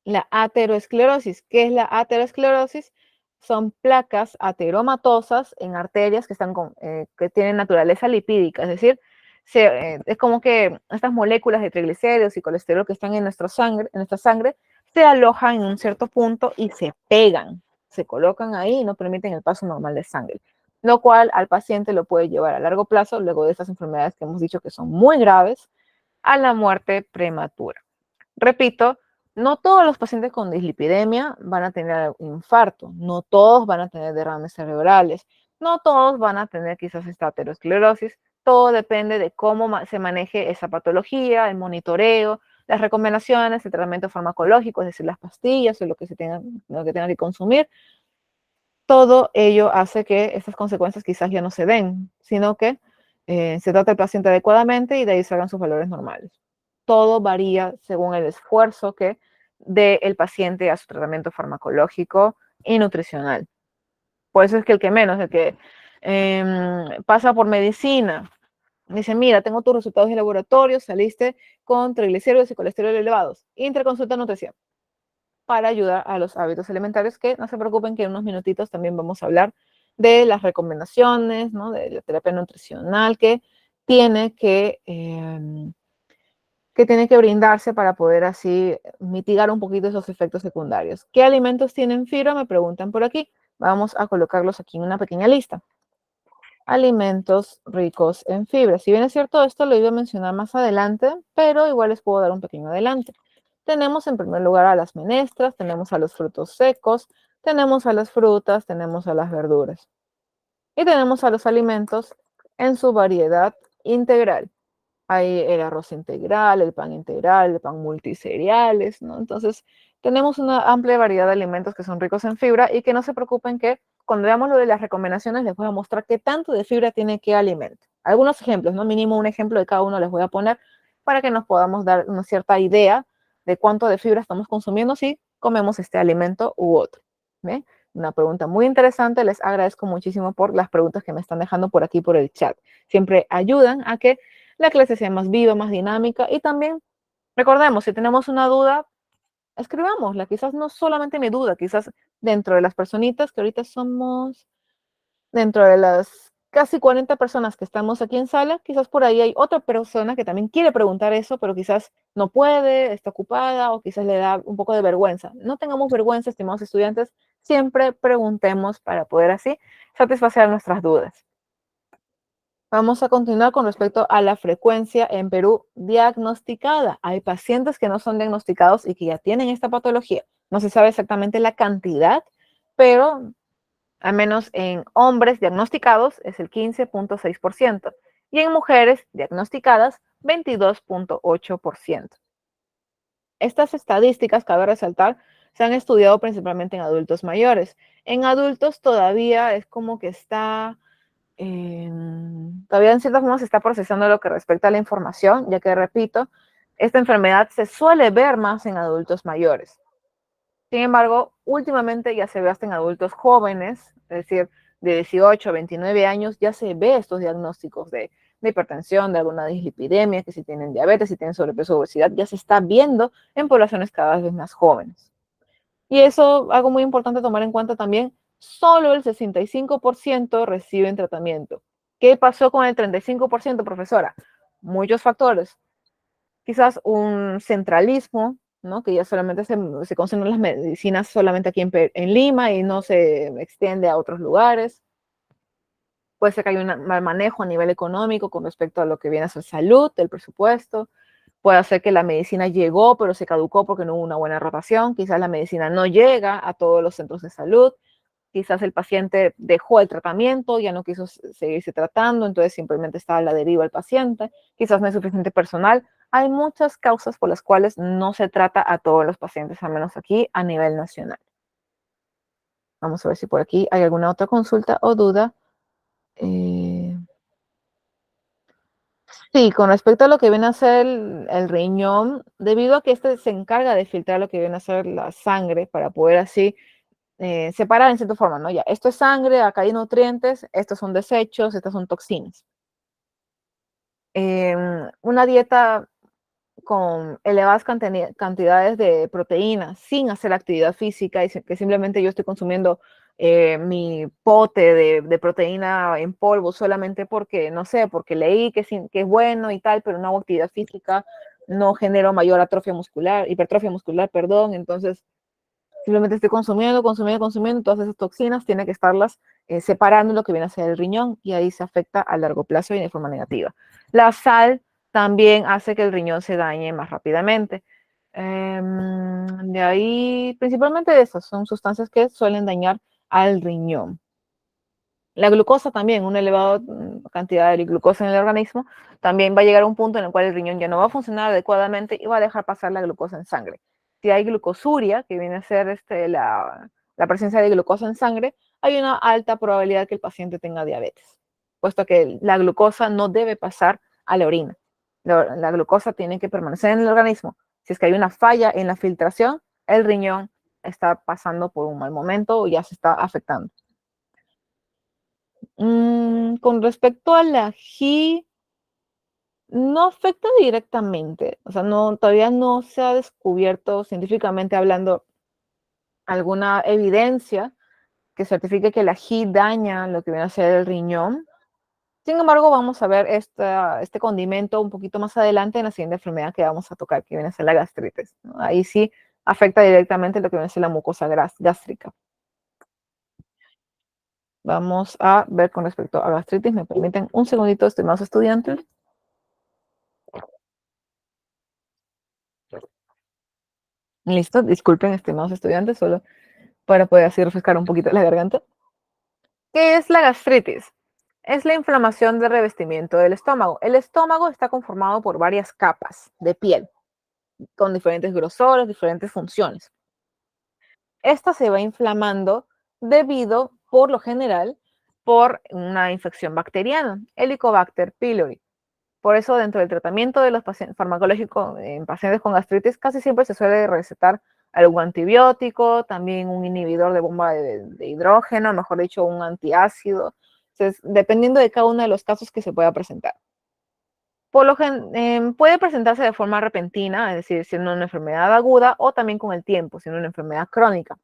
la aterosclerosis. ¿Qué es la aterosclerosis? Son placas ateromatosas en arterias que tienen naturaleza lipídica, es decir, es como que estas moléculas de triglicéridos y colesterol que están en nuestra sangre, se alojan en un cierto punto y se pegan, se colocan ahí y no permiten el paso normal de sangre, lo cual al paciente lo puede llevar a largo plazo, luego de estas enfermedades que hemos dicho que son muy graves, a la muerte prematura. Repito, no todos los pacientes con dislipidemia van a tener infarto, no todos van a tener derrames cerebrales, no todos van a tener quizás esta aterosclerosis, todo depende de cómo se maneje esa patología, el monitoreo, las recomendaciones, el tratamiento farmacológico, es decir, las pastillas o lo que tengan que consumir. Todo ello hace que estas consecuencias quizás ya no se den, sino que se trata el paciente adecuadamente y de ahí salgan sus valores normales. Todo varía según el esfuerzo que dé el paciente a su tratamiento farmacológico y nutricional. Por eso es que el que menos, el que pasa por medicina, dice, mira, tengo tus resultados de laboratorio, saliste con triglicéridos y colesterol elevados, interconsulta nutrición, para ayudar a los hábitos alimentarios, que no se preocupen que en unos minutitos también vamos a hablar de las recomendaciones, ¿no? De la terapia nutricional tiene que, eh, que tiene que brindarse para poder así mitigar un poquito esos efectos secundarios. ¿Qué alimentos tienen fibra? Me preguntan por aquí. Vamos a colocarlos aquí en una pequeña lista. Alimentos ricos en fibra. Si bien es cierto, esto lo iba a mencionar más adelante, pero igual les puedo dar un pequeño adelanto. Tenemos en primer lugar a las menestras, tenemos a los frutos secos, tenemos a las frutas, tenemos a las verduras y tenemos a los alimentos en su variedad integral. Hay el arroz integral, el pan multicereales, ¿no? Entonces, tenemos una amplia variedad de alimentos que son ricos en fibra y que no se preocupen que cuando veamos lo de las recomendaciones les voy a mostrar qué tanto de fibra tiene qué alimento. Algunos ejemplos, ¿no? Mínimo un ejemplo de cada uno les voy a poner para que nos podamos dar una cierta idea de cuánto de fibra estamos consumiendo si comemos este alimento u otro. ¿Ve? Una pregunta muy interesante. Les agradezco muchísimo por las preguntas que me están dejando por aquí por el chat. Siempre ayudan a que la clase sea más viva, más dinámica y también recordemos, si tenemos una duda, escribámosla. Quizás no solamente mi duda, quizás dentro de las personitas que ahorita somos, dentro de las casi 40 personas que estamos aquí en sala, quizás por ahí hay otra persona que también quiere preguntar eso, pero quizás no puede, está ocupada o quizás le da un poco de vergüenza. No tengamos vergüenza, estimados estudiantes, siempre preguntemos para poder así satisfacer nuestras dudas. Vamos a continuar con respecto a la frecuencia en Perú diagnosticada. Hay pacientes que no son diagnosticados y que ya tienen esta patología. No se sabe exactamente la cantidad, pero al menos en hombres diagnosticados es el 15.6% y en mujeres diagnosticadas 22.8%. Estas estadísticas, cabe resaltar, se han estudiado principalmente en adultos mayores. En adultos todavía es como que está todavía en cierta forma se está procesando lo que respecta a la información, ya que, repito, esta enfermedad se suele ver más en adultos mayores. Sin embargo, últimamente ya se ve hasta en adultos jóvenes, es decir, de 18 a 29 años, ya se ve estos diagnósticos de hipertensión, de alguna dislipidemia, que si tienen diabetes, si tienen sobrepeso o obesidad, ya se está viendo en poblaciones cada vez más jóvenes. Y eso, algo muy importante tomar en cuenta también, solo el 65% reciben tratamiento. ¿Qué pasó con el 35%, profesora? Muchos factores. Quizás un centralismo, ¿no? Que ya solamente se concentran las medicinas solamente aquí en Lima y no se extiende a otros lugares. Puede ser que haya un mal manejo a nivel económico con respecto a lo que viene a ser salud, el presupuesto. Puede ser que la medicina llegó, pero se caducó porque no hubo una buena rotación. Quizás la medicina no llega a todos los centros de salud. Quizás el paciente dejó el tratamiento, ya no quiso seguirse tratando, entonces simplemente está a la deriva el paciente. Quizás no hay suficiente personal. Hay muchas causas por las cuales no se trata a todos los pacientes, al menos aquí a nivel nacional. Vamos a ver si por aquí hay alguna otra consulta o duda. Sí, con respecto a lo que viene a ser el riñón, debido a que este se encarga de filtrar lo que viene a ser la sangre para poder así separar en cierta forma, ¿no? Ya, esto es sangre, acá hay nutrientes, estos son desechos, estas son toxinas. Una dieta con elevadas cantidades de proteínas sin hacer actividad física y que simplemente yo estoy consumiendo mi pote de proteína en polvo solamente porque, no sé, porque leí que es bueno y tal, pero no hago actividad física, no genero mayor atrofia muscular, hipertrofia muscular, perdón, entonces simplemente estoy consumiendo, todas esas toxinas, tiene que estarlas separando en lo que viene a ser el riñón y ahí se afecta a largo plazo y de forma negativa. La sal también hace que el riñón se dañe más rápidamente. De ahí, principalmente esas son sustancias que suelen dañar al riñón. La glucosa también, una elevada cantidad de glucosa en el organismo, también va a llegar a un punto en el cual el riñón ya no va a funcionar adecuadamente y va a dejar pasar la glucosa en sangre. Si hay glucosuria, que viene a ser la presencia de glucosa en sangre, hay una alta probabilidad que el paciente tenga diabetes, puesto que la glucosa no debe pasar a la orina. La glucosa tiene que permanecer en el organismo. Si es que hay una falla en la filtración, el riñón está pasando por un mal momento o ya se está afectando. Con respecto al ají, no afecta directamente, o sea, no, todavía no se ha descubierto científicamente hablando alguna evidencia que certifique que el ají daña lo que viene a ser el riñón. Sin embargo, vamos a ver este condimento un poquito más adelante en la siguiente enfermedad que vamos a tocar, que viene a ser la gastritis, ¿no? Ahí sí afecta directamente lo que viene a ser la mucosa gástrica. Vamos a ver con respecto a gastritis. ¿Me permiten un segundito, estimados estudiantes? Listo, disculpen, estimados estudiantes, solo para poder así refrescar un poquito la garganta. ¿Qué es la gastritis? Es la inflamación del revestimiento del estómago. El estómago está conformado por varias capas de piel, con diferentes grosores, diferentes funciones. Esta se va inflamando debido, por lo general, por una infección bacteriana, Helicobacter pylori. Por eso, dentro del tratamiento de los pacientes farmacológicos en pacientes con gastritis, casi siempre se suele recetar algún antibiótico, también un inhibidor de bomba de hidrógeno, mejor dicho, un antiácido. Entonces, dependiendo de cada uno de los casos que se pueda presentar. Puede presentarse de forma repentina, es decir, siendo una enfermedad aguda o también con el tiempo, siendo una enfermedad crónica.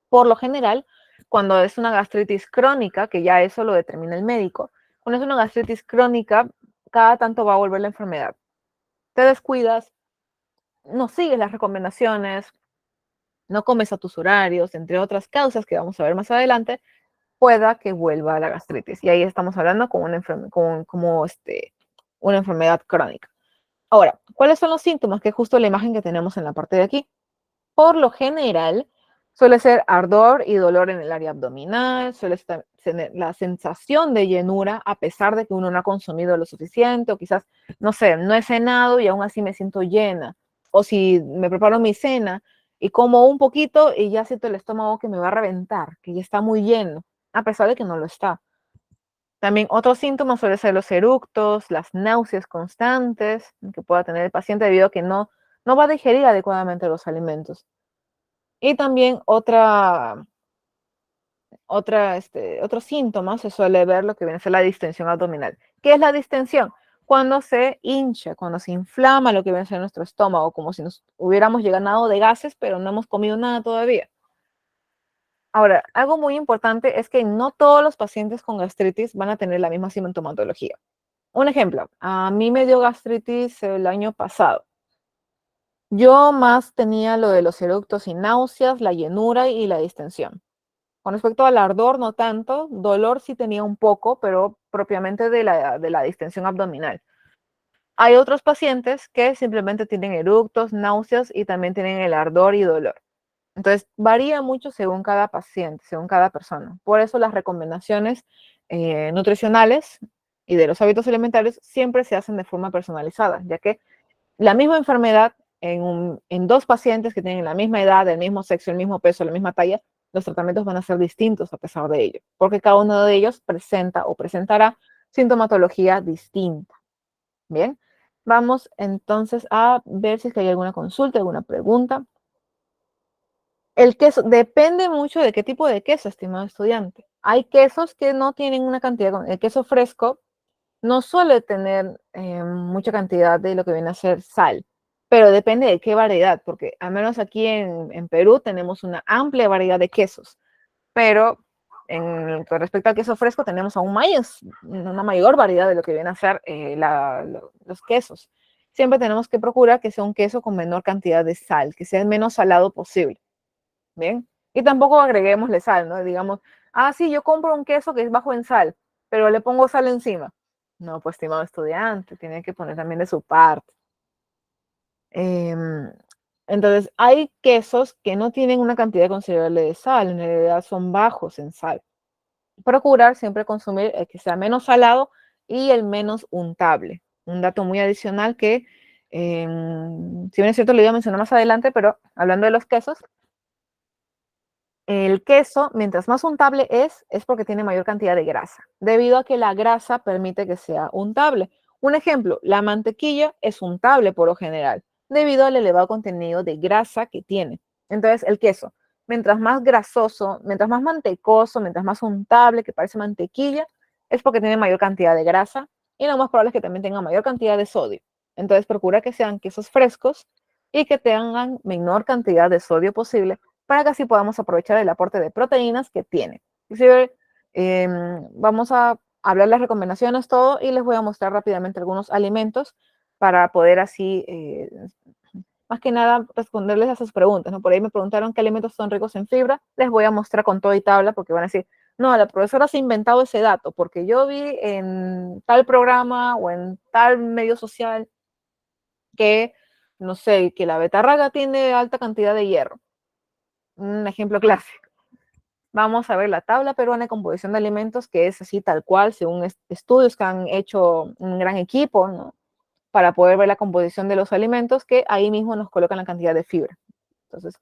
Por lo general, cuando es una gastritis crónica, que ya eso lo determina el médico, cuando es una gastritis crónica, cada tanto va a volver la enfermedad. Te descuidas, no sigues las recomendaciones, no comes a tus horarios, entre otras causas que vamos a ver más adelante, pueda que vuelva la gastritis. Y ahí estamos hablando con una enfermedad crónica. Ahora, ¿cuáles son los síntomas? Que es justo la imagen que tenemos en la parte de aquí. Por lo general, suele ser ardor y dolor en el área abdominal, suele tener la sensación de llenura a pesar de que uno no ha consumido lo suficiente o quizás, no sé, no he cenado y aún así me siento llena. O si me preparo mi cena y como un poquito y ya siento el estómago que me va a reventar, que ya está muy lleno, a pesar de que no lo está. También otros síntomas suelen ser los eructos, las náuseas constantes que pueda tener el paciente debido a que no va a digerir adecuadamente los alimentos. Y también otro síntoma se suele ver lo que viene a ser la distensión abdominal. ¿Qué es la distensión? Cuando se hincha, cuando se inflama lo que viene a ser nuestro estómago, como si nos hubiéramos llenado de gases, pero no hemos comido nada todavía. Ahora, algo muy importante es que no todos los pacientes con gastritis van a tener la misma sintomatología. Un ejemplo, a mí me dio gastritis el año pasado. Yo más tenía lo de los eructos y náuseas, la llenura y la distensión. Con respecto al ardor, no tanto. Dolor sí tenía un poco, pero propiamente de la distensión abdominal. Hay otros pacientes que simplemente tienen eructos, náuseas y también tienen el ardor y dolor. Entonces, varía mucho según cada paciente, según cada persona. Por eso las recomendaciones nutricionales y de los hábitos alimentarios siempre se hacen de forma personalizada, ya que la misma enfermedad en dos pacientes que tienen la misma edad, el mismo sexo, el mismo peso, la misma talla, los tratamientos van a ser distintos a pesar de ello, porque cada uno de ellos presenta o presentará sintomatología distinta. Bien, vamos entonces a ver si es que hay alguna consulta, alguna pregunta. El queso depende mucho de qué tipo de queso, estimado estudiante. Hay quesos que no tienen una cantidad, el queso fresco no suele tener mucha cantidad de lo que viene a ser sal, pero depende de qué variedad, porque al menos aquí en Perú tenemos una amplia variedad de quesos, pero con respecto al queso fresco tenemos aún una mayor variedad de lo que vienen a ser los quesos. Siempre tenemos que procurar que sea un queso con menor cantidad de sal, que sea el menos salado posible. ¿Bien? Y tampoco agreguémosle sal, ¿no? Digamos, sí, yo compro un queso que es bajo en sal, pero le pongo sal encima. No, pues, estimado estudiante, tiene que poner también de su parte. Em, entonces, hay quesos que no tienen una cantidad considerable de sal, en realidad son bajos en sal. Procurar siempre consumir el que sea menos salado y el menos untable. Un dato muy adicional que, si bien es cierto, lo iba a mencionar más adelante, pero hablando de los quesos, el queso, mientras más untable es porque tiene mayor cantidad de grasa, debido a que la grasa permite que sea untable. Un ejemplo, la mantequilla es untable por lo general, debido al elevado contenido de grasa que tiene. Entonces, el queso, mientras más grasoso, mientras más mantecoso, mientras más untable, que parece mantequilla, es porque tiene mayor cantidad de grasa y lo más probable es que también tenga mayor cantidad de sodio. Entonces, procura que sean quesos frescos y que tengan menor cantidad de sodio posible para que así podamos aprovechar el aporte de proteínas que tiene. Inclusive, vamos a hablar las recomendaciones, todo, y les voy a mostrar rápidamente algunos alimentos para poder así, más que nada, responderles a sus preguntas, ¿no? Por ahí me preguntaron qué alimentos son ricos en fibra, les voy a mostrar con todo y tabla, porque van a decir, no, la profesora se ha inventado ese dato, porque yo vi en tal programa o en tal medio social que, no sé, que la betarraga tiene alta cantidad de hierro. Un ejemplo clásico. Vamos a ver la tabla peruana de composición de alimentos, que es así tal cual, según estudios que han hecho un gran equipo, ¿no? Para poder ver la composición de los alimentos, que ahí mismo nos colocan la cantidad de fibra. Entonces,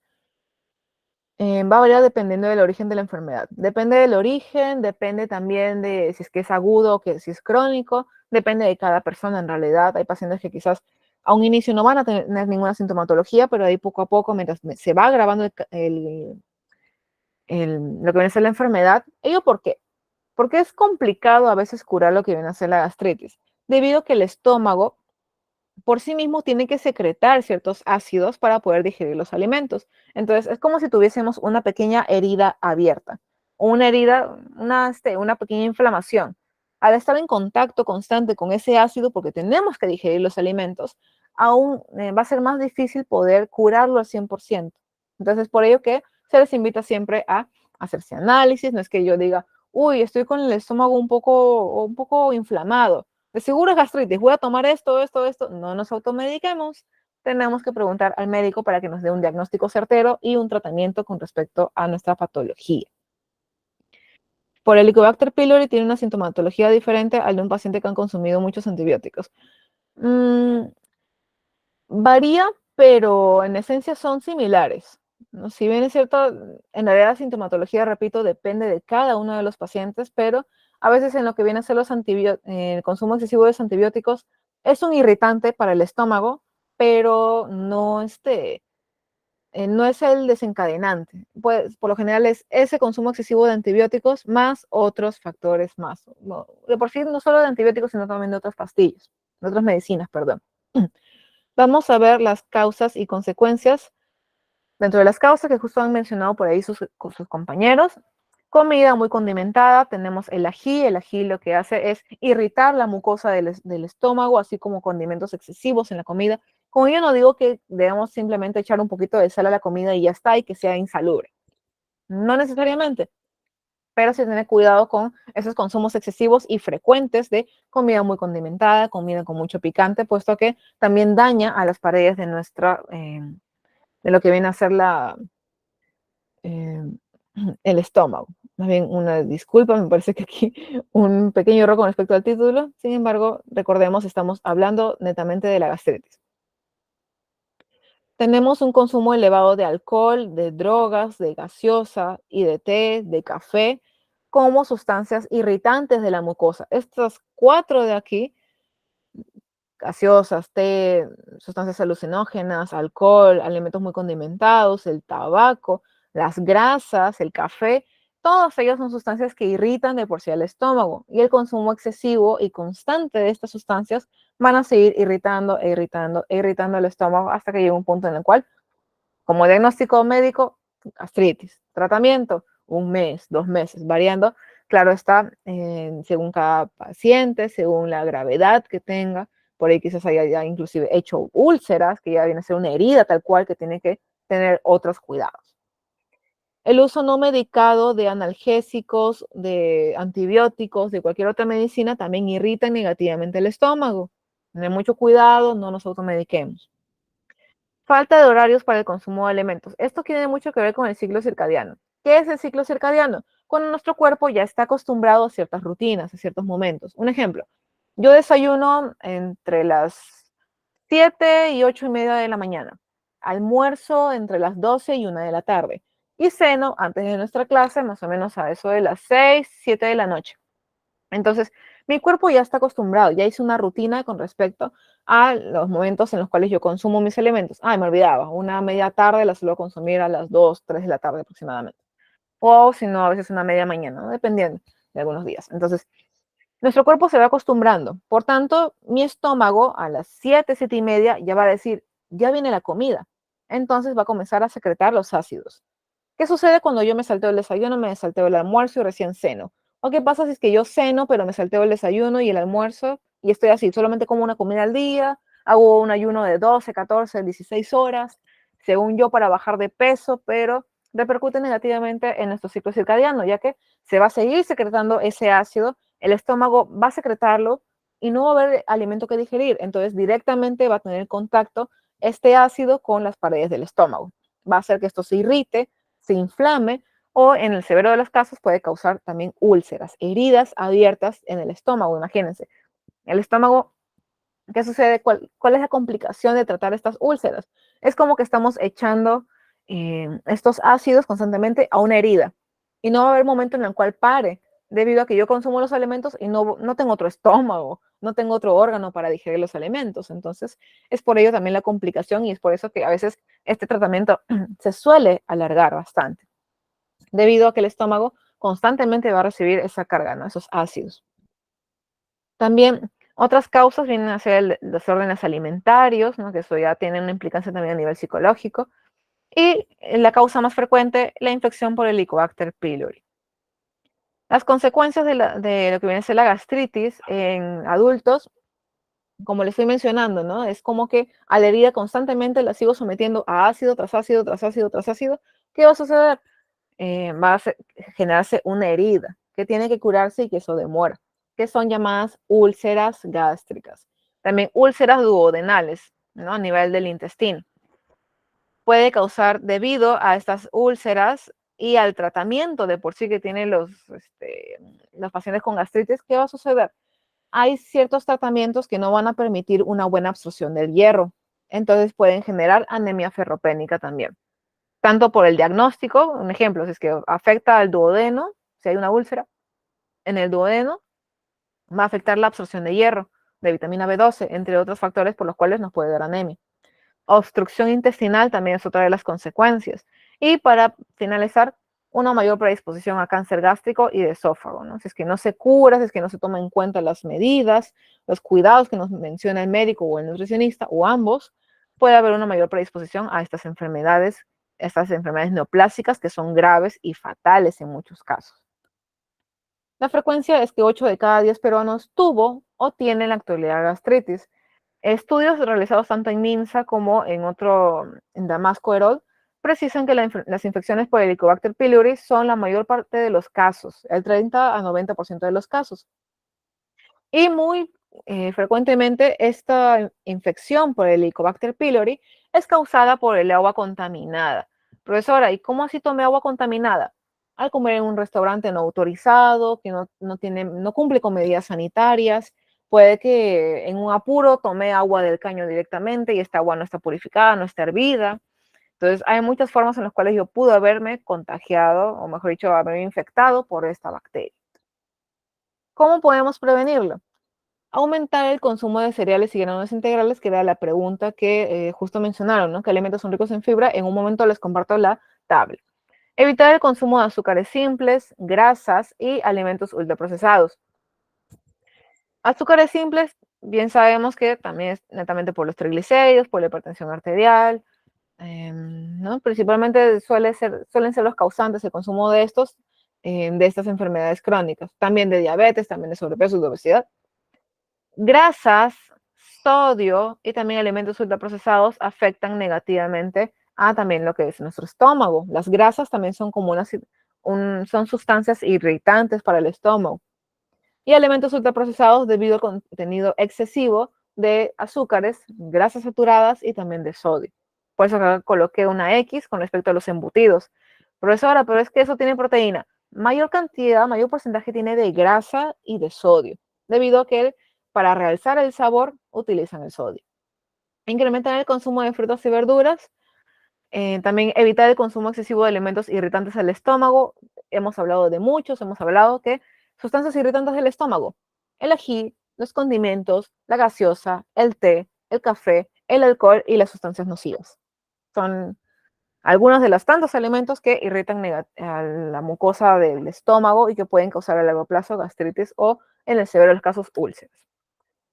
va a variar dependiendo del origen de la enfermedad. Depende del origen, depende también de si es que es agudo o que si es crónico, depende de cada persona en realidad. Hay pacientes que quizás a un inicio no van a tener ninguna sintomatología, pero ahí poco a poco, mientras se va agravando lo que viene a ser la enfermedad. ¿Ello por qué? Porque es complicado a veces curar lo que viene a ser la gastritis, debido a que el estómago por sí mismo tiene que secretar ciertos ácidos para poder digerir los alimentos. Entonces, es como si tuviésemos una pequeña herida abierta, o una herida, una pequeña inflamación. Al estar en contacto constante con ese ácido, porque tenemos que digerir los alimentos, aún va a ser más difícil poder curarlo al 100%. Entonces, por ello que se les invita siempre a hacerse análisis, no es que yo diga, uy, estoy con el estómago un poco inflamado, de seguro es gastritis, voy a tomar esto, no nos automediquemos, tenemos que preguntar al médico para que nos dé un diagnóstico certero y un tratamiento con respecto a nuestra patología. Por el Helicobacter pylori tiene una sintomatología diferente al de un paciente que han consumido muchos antibióticos. Mm, Varía, pero en esencia son similares, ¿no? Si bien es cierto, en realidad la sintomatología, repito, depende de cada uno de los pacientes, pero a veces en lo que viene a ser el consumo excesivo de los antibióticos es un irritante para el estómago, pero no es el desencadenante. Pues, por lo general es ese consumo excesivo de antibióticos más otros factores más. De por sí, no solo de antibióticos, sino también de otras pastillas, de otras medicinas, perdón. Vamos a ver las causas y consecuencias. Dentro de las causas que justo han mencionado por ahí sus compañeros, comida muy condimentada, tenemos el ají. El ají lo que hace es irritar la mucosa del estómago, así como condimentos excesivos en la comida. Como yo no digo que debemos simplemente echar un poquito de sal a la comida y ya está, y que sea insalubre. No necesariamente, pero sí tener cuidado con esos consumos excesivos y frecuentes de comida muy condimentada, comida con mucho picante, puesto que también daña a las paredes de lo que viene a ser eh, el estómago. Más bien, una disculpa, me parece que aquí un pequeño error con respecto al título. Sin embargo, recordemos, estamos hablando netamente de la gastritis. Tenemos un consumo elevado de alcohol, de drogas, de gaseosa y de té, de café, como sustancias irritantes de la mucosa. Estas cuatro de aquí, gaseosas, té, sustancias alucinógenas, alcohol, alimentos muy condimentados, el tabaco, las grasas, el café, todas ellas son sustancias que irritan de por sí al estómago, y el consumo excesivo y constante de estas sustancias van a seguir irritando e irritando e irritando el estómago hasta que llegue un punto en el cual, como diagnóstico médico, gastritis. Tratamiento, un mes, 2 meses, variando, claro está, según cada paciente, según la gravedad que tenga. Por ahí quizás haya ya inclusive hecho úlceras, que ya viene a ser una herida tal cual que tiene que tener otros cuidados. El uso no medicado de analgésicos, de antibióticos, de cualquier otra medicina también irrita negativamente el estómago. Tener mucho cuidado, no nos automediquemos. Falta de horarios para el consumo de alimentos. Esto tiene mucho que ver con el ciclo circadiano. ¿Qué es el ciclo circadiano? Cuando nuestro cuerpo ya está acostumbrado a ciertas rutinas, a ciertos momentos. Un ejemplo, yo desayuno entre las 7 y 8:30 de la mañana, almuerzo entre las 12 y 1 de la tarde y ceno antes de nuestra clase, más o menos a eso de las 6, 7 de la noche. Entonces, mi cuerpo ya está acostumbrado, ya hice una rutina con respecto a los momentos en los cuales yo consumo mis alimentos. Ay, me olvidaba, una media tarde la suelo consumir a las 2, 3 de la tarde aproximadamente. O si no, a veces una media mañana, ¿no? Dependiendo de algunos días. Entonces, nuestro cuerpo se va acostumbrando. Por tanto, mi estómago a las 7, 7:30 ya va a decir, ya viene la comida. Entonces va a comenzar a secretar los ácidos. ¿Qué sucede cuando yo me salteo el desayuno, me salteo el almuerzo y recién ceno? ¿O qué pasa si es que yo ceno, pero me salteo el desayuno y el almuerzo y estoy así, solamente como una comida al día, hago un ayuno de 12, 14, 16 horas, según yo, para bajar de peso, pero repercute negativamente en nuestro ciclo circadiano, ya que se va a seguir secretando ese ácido, el estómago va a secretarlo y no va a haber alimento que digerir, entonces directamente va a tener contacto este ácido con las paredes del estómago. Va a hacer que esto se irrite, se inflame o en el severo de los casos puede causar también úlceras, heridas abiertas en el estómago, imagínense. El estómago, ¿qué sucede? ¿Cuál es la complicación de tratar estas úlceras? Es como que estamos echando estos ácidos constantemente a una herida y no va a haber momento en el cual pare, debido a que yo consumo los alimentos y no tengo otro estómago, no tengo otro órgano para digerir los alimentos. Entonces, es por ello también la complicación y es por eso que a veces este tratamiento se suele alargar bastante, debido a que el estómago constantemente va a recibir esa carga, ¿no? Esos ácidos. También otras causas vienen a ser desórdenes alimentarios, ¿no? Que eso ya tiene una implicancia también a nivel psicológico. Y la causa más frecuente, la infección por Helicobacter pylori. Las consecuencias de lo que viene a ser la gastritis en adultos, como les estoy mencionando, ¿no? Es como que a la herida constantemente la sigo sometiendo a ácido tras ácido, tras ácido, tras ácido. ¿Qué va a suceder? Va a generarse una herida que tiene que curarse y que eso demora, que son llamadas úlceras gástricas. También úlceras duodenales, ¿no? A nivel del intestino. Puede causar, debido a estas úlceras y al tratamiento de por sí que tienen los pacientes con gastritis, ¿qué va a suceder? Hay ciertos tratamientos que no van a permitir una buena absorción del hierro, entonces pueden generar anemia ferropénica también. Tanto por el diagnóstico, un ejemplo, si es que afecta al duodeno, si hay una úlcera en el duodeno, va a afectar la absorción de hierro, de vitamina B12, entre otros factores por los cuales nos puede dar anemia. Obstrucción intestinal también es otra de las consecuencias. Y para finalizar, una mayor predisposición a cáncer gástrico y de esófago, ¿no? Si es que no se cura, si es que no se toman en cuenta las medidas, los cuidados que nos menciona el médico o el nutricionista, o ambos, puede haber una mayor predisposición a estas enfermedades neoplásicas que son graves y fatales en muchos casos. La frecuencia es que 8 de cada 10 peruanos tuvo o tiene en la actualidad gastritis. Estudios realizados tanto en MINSA como en Damasco Herol, precisan que las infecciones por Helicobacter pylori son la mayor parte de los casos, el 30 a 90% de los casos. Y muy frecuentemente esta infección por el Helicobacter pylori es causada por el agua contaminada. Profesora, ¿y cómo así tomé agua contaminada? Al comer en un restaurante no autorizado, que no cumple con medidas sanitarias, puede que en un apuro tome agua del caño directamente y esta agua no está purificada, no está hervida. Entonces, hay muchas formas en las cuales yo pude haberme contagiado, o mejor dicho, haberme infectado por esta bacteria. ¿Cómo podemos prevenirlo? Aumentar el consumo de cereales y granos integrales, que era la pregunta que justo mencionaron, ¿no? ¿Qué alimentos son ricos en fibra? En un momento les comparto la tabla. Evitar el consumo de azúcares simples, grasas y alimentos ultraprocesados. Azúcares simples, bien sabemos que también es netamente por los triglicéridos, por la hipertensión arterial. ¿no? Principalmente suelen ser los causantes el consumo de de estas enfermedades crónicas, también de diabetes, también de sobrepeso y de obesidad. Grasas, sodio y también alimentos ultraprocesados afectan negativamente a también lo que es nuestro estómago. Las grasas también son como son sustancias irritantes para el estómago. Y alimentos ultraprocesados debido al contenido excesivo de azúcares, grasas saturadas y también de sodio. Por eso acá coloqué una X con respecto a los embutidos. Profesora, pero es que eso tiene proteína. Mayor cantidad, mayor porcentaje tiene de grasa y de sodio, debido a que para realzar el sabor utilizan el sodio. Incrementar el consumo de frutas y verduras. También evitar el consumo excesivo de alimentos irritantes al estómago. Hemos hablado de muchos, hemos hablado que sustancias irritantes del estómago, el ají, los condimentos, la gaseosa, el té, el café, el alcohol y las sustancias nocivas. Son algunos de los tantos alimentos que irritan a la mucosa del estómago y que pueden causar a largo plazo gastritis o, en el severo de los casos, úlceras.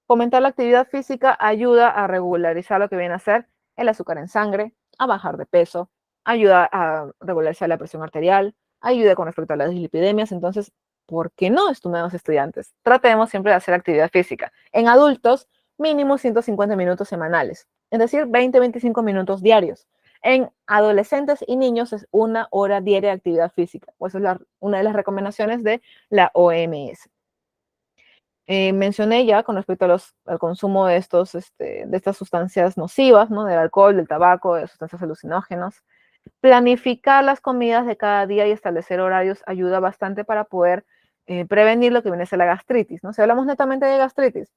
Fomentar la actividad física ayuda a regularizar lo que viene a ser el azúcar en sangre, a bajar de peso, ayuda a regularizar la presión arterial, ayuda con respecto a las dislipidemias. Entonces, ¿por qué no, estimados estudiantes? Tratemos siempre de hacer actividad física. En adultos, mínimo 150 minutos semanales, es decir, 20-25 minutos diarios. En adolescentes y niños es 1 hora diaria de actividad física. Pues es una de las recomendaciones de la OMS. Mencioné ya con respecto al consumo de estas sustancias nocivas, ¿no? Del alcohol, del tabaco, de sustancias alucinógenas. Planificar las comidas de cada día y establecer horarios ayuda bastante para poder prevenir lo que viene a ser la gastritis, ¿no? Si hablamos netamente de gastritis,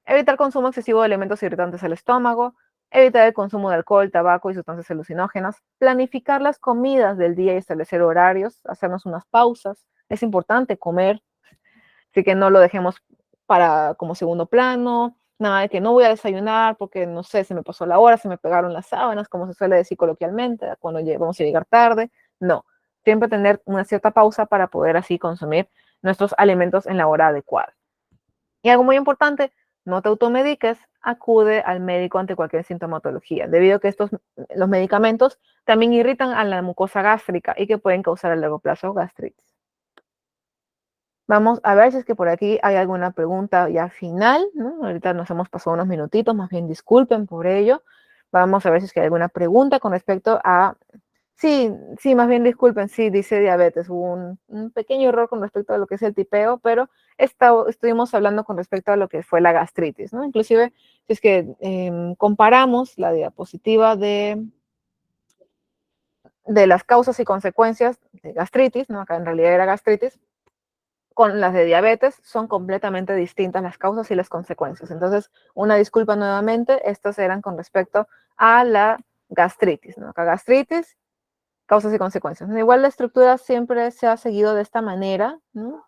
evitar consumo excesivo de alimentos irritantes al estómago, evitar el consumo de alcohol, tabaco y sustancias alucinógenas, planificar las comidas del día y establecer horarios, hacernos unas pausas. Es importante comer, así que no lo dejemos para como segundo plano, nada de que no voy a desayunar porque no sé, se me pasó la hora, se me pegaron las sábanas, como se suele decir coloquialmente, cuando vamos a llegar tarde. No, siempre tener una cierta pausa para poder así consumir nuestros alimentos en la hora adecuada. Y algo muy importante, no te automediques, acude al médico ante cualquier sintomatología, debido a que los medicamentos también irritan a la mucosa gástrica y que pueden causar a largo plazo gastritis. Vamos a ver si es que por aquí hay alguna pregunta ya final, ¿no? Ahorita nos hemos pasado unos minutitos, más bien disculpen por ello. Vamos a ver si es que hay alguna pregunta con respecto a... Sí, sí, más bien disculpen, sí, dice diabetes. Hubo un pequeño error con respecto a lo que es el tipeo, pero estuvimos hablando con respecto a lo que fue la gastritis, ¿no? Inclusive, si es que comparamos la diapositiva de las causas y consecuencias de gastritis, ¿no? Acá en realidad era gastritis, con las de diabetes son completamente distintas las causas y las consecuencias. Entonces, una disculpa nuevamente, estas eran con respecto a la gastritis, ¿no? Acá gastritis, causas y consecuencias. Igual la estructura siempre se ha seguido de esta manera, ¿no?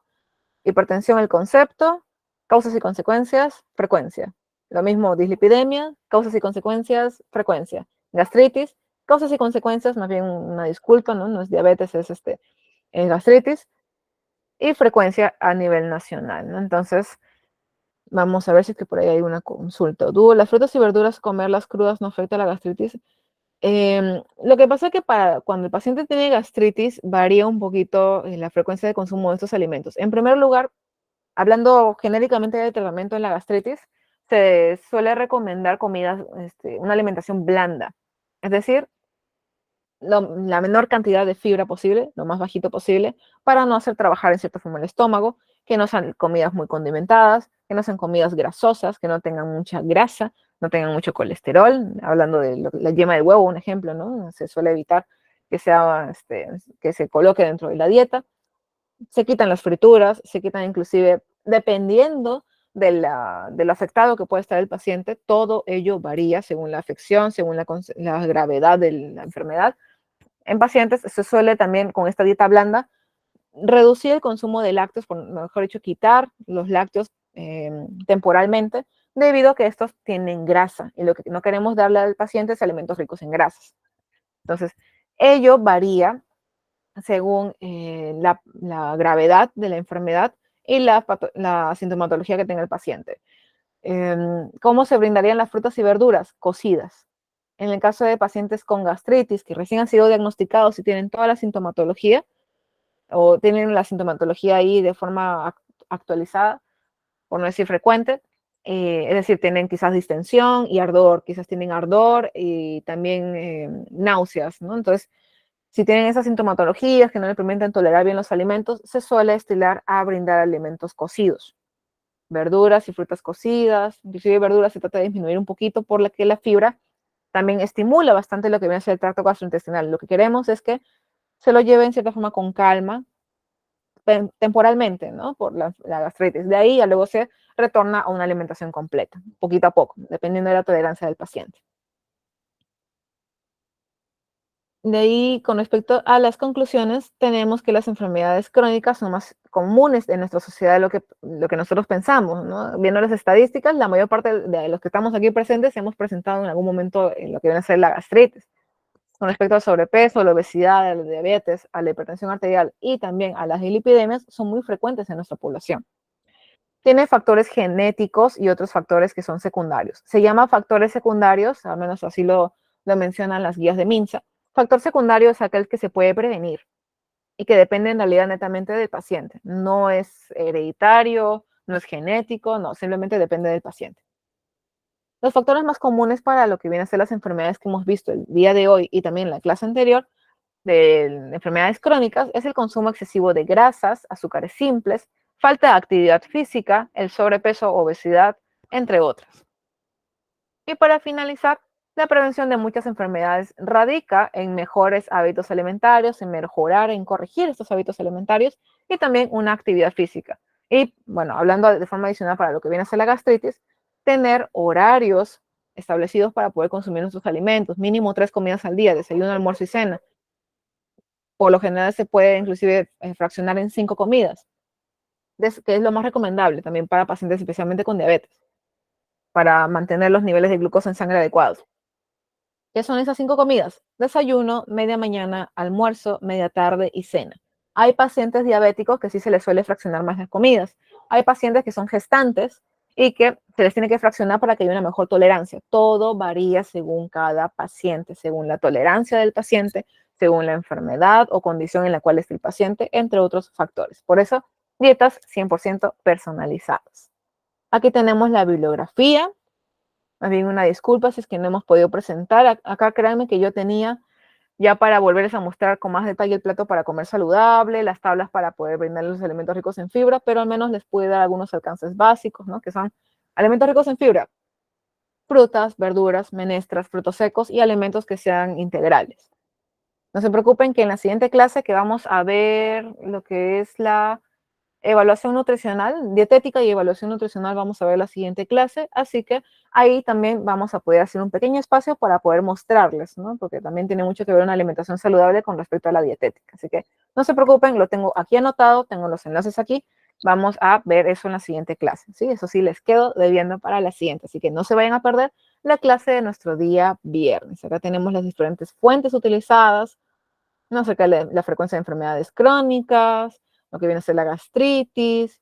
Hipertensión, el concepto, causas y consecuencias, frecuencia. Lo mismo, dislipidemia, causas y consecuencias, frecuencia. Gastritis, causas y consecuencias, más bien una disculpa, ¿no? No es diabetes, es gastritis y frecuencia a nivel nacional, ¿no? Entonces, vamos a ver si es que por ahí hay una consulta. Dudo, ¿las frutas y verduras comerlas crudas no afecta la gastritis? Lo que pasa es que cuando el paciente tiene gastritis varía un poquito la frecuencia de consumo de estos alimentos. En primer lugar, hablando genéricamente de tratamiento en la gastritis, se suele recomendar comidas, una alimentación blanda. Es decir, la menor cantidad de fibra posible, lo más bajito posible, para no hacer trabajar en cierta forma el estómago, que no sean comidas muy condimentadas, que no sean comidas grasosas, que no tengan mucha grasa, no tengan mucho colesterol, hablando de la yema del huevo, un ejemplo, ¿no? Se suele evitar que se coloque dentro de la dieta. Se quitan las frituras, se quitan inclusive, dependiendo de lo afectado que puede estar el paciente, todo ello varía según la afección, según la gravedad de la enfermedad. En pacientes se suele también, con esta dieta blanda, reducir el consumo de lácteos, mejor dicho, quitar los lácteos temporalmente, debido a que estos tienen grasa y lo que no queremos darle al paciente es alimentos ricos en grasas. Entonces, ello varía según la gravedad de la enfermedad y la sintomatología que tenga el paciente. ¿Cómo se brindarían las frutas y verduras? Cocidas. en el caso de pacientes con gastritis que recién han sido diagnosticados y tienen toda la sintomatología o tienen la sintomatología ahí de forma actualizada, por no decir frecuente, es decir, tienen quizás distensión y ardor, quizás tienen ardor y también náuseas, ¿no? Entonces, si tienen esas sintomatologías que no le permiten tolerar bien los alimentos, se suele estilar a brindar alimentos cocidos, verduras y frutas cocidas, inclusive verduras se trata de disminuir un poquito por la que la fibra también estimula bastante lo que viene a ser el tracto gastrointestinal. Lo que queremos es que se lo lleve en cierta forma con calma, temporalmente, ¿no? Por la gastritis. De ahí ya luego se retorna a una alimentación completa, poquito a poco, dependiendo de la tolerancia del paciente. De ahí, con respecto a las conclusiones, tenemos que las enfermedades crónicas son más comunes en nuestra sociedad de lo que nosotros pensamos, ¿no? Viendo las estadísticas, la mayor parte de los que estamos aquí presentes hemos presentado en algún momento en lo que viene a ser la gastritis. Con respecto al sobrepeso, a la obesidad, a la diabetes, a la hipertensión arterial y también a las dislipidemias, son muy frecuentes en nuestra población. Tiene factores genéticos y otros factores que son secundarios. Se llama factores secundarios, al menos así lo mencionan las guías de MINSA. Factor secundario es aquel que se puede prevenir y que depende en realidad netamente del paciente. No es hereditario, no es genético, no, simplemente depende del paciente. Los factores más comunes para lo que vienen a ser las enfermedades que hemos visto el día de hoy y también en la clase anterior de enfermedades crónicas es el consumo excesivo de grasas, azúcares simples, falta de actividad física, el sobrepeso, obesidad, entre otras. Y para finalizar, la prevención de muchas enfermedades radica en mejores hábitos alimentarios, en mejorar, en corregir estos hábitos alimentarios y también una actividad física. Y bueno, hablando de forma adicional para lo que viene a ser la gastritis, tener horarios establecidos para poder consumir nuestros alimentos, mínimo 3 comidas al día, desayuno, almuerzo y cena. Por lo general se puede inclusive fraccionar en 5 comidas, que es lo más recomendable también para pacientes especialmente con diabetes, para mantener los niveles de glucosa en sangre adecuados. ¿Qué son esas 5 comidas? Desayuno, media mañana, almuerzo, media tarde y cena. Hay pacientes diabéticos que sí se les suele fraccionar más las comidas. Hay pacientes que son gestantes y que se les tiene que fraccionar para que haya una mejor tolerancia. Todo varía según cada paciente, según la tolerancia del paciente, según la enfermedad o condición en la cual esté el paciente, entre otros factores. Por eso, dietas 100% personalizadas. Aquí tenemos la bibliografía. Más bien una disculpa si es que no hemos podido presentar. Acá créanme que yo tenía ya para volverles a mostrar con más detalle el plato para comer saludable, las tablas para poder brindar los alimentos ricos en fibra, pero al menos les pude dar algunos alcances básicos, ¿no? Que son alimentos ricos en fibra, frutas, verduras, menestras, frutos secos y alimentos que sean integrales. No se preocupen que en la siguiente clase que vamos a ver lo que es la evaluación nutricional, dietética y evaluación nutricional vamos a ver la siguiente clase, así que ahí también vamos a poder hacer un pequeño espacio para poder mostrarles, ¿no? Porque también tiene mucho que ver una alimentación saludable con respecto a la dietética, así que no se preocupen, lo tengo aquí anotado, tengo los enlaces aquí, vamos a ver eso en la siguiente clase, ¿sí? Eso sí les quedo debiendo para la siguiente, así que no se vayan a perder la clase de nuestro día viernes. Acá tenemos las diferentes fuentes utilizadas, no acerca de la frecuencia de enfermedades crónicas, lo que viene a ser la gastritis,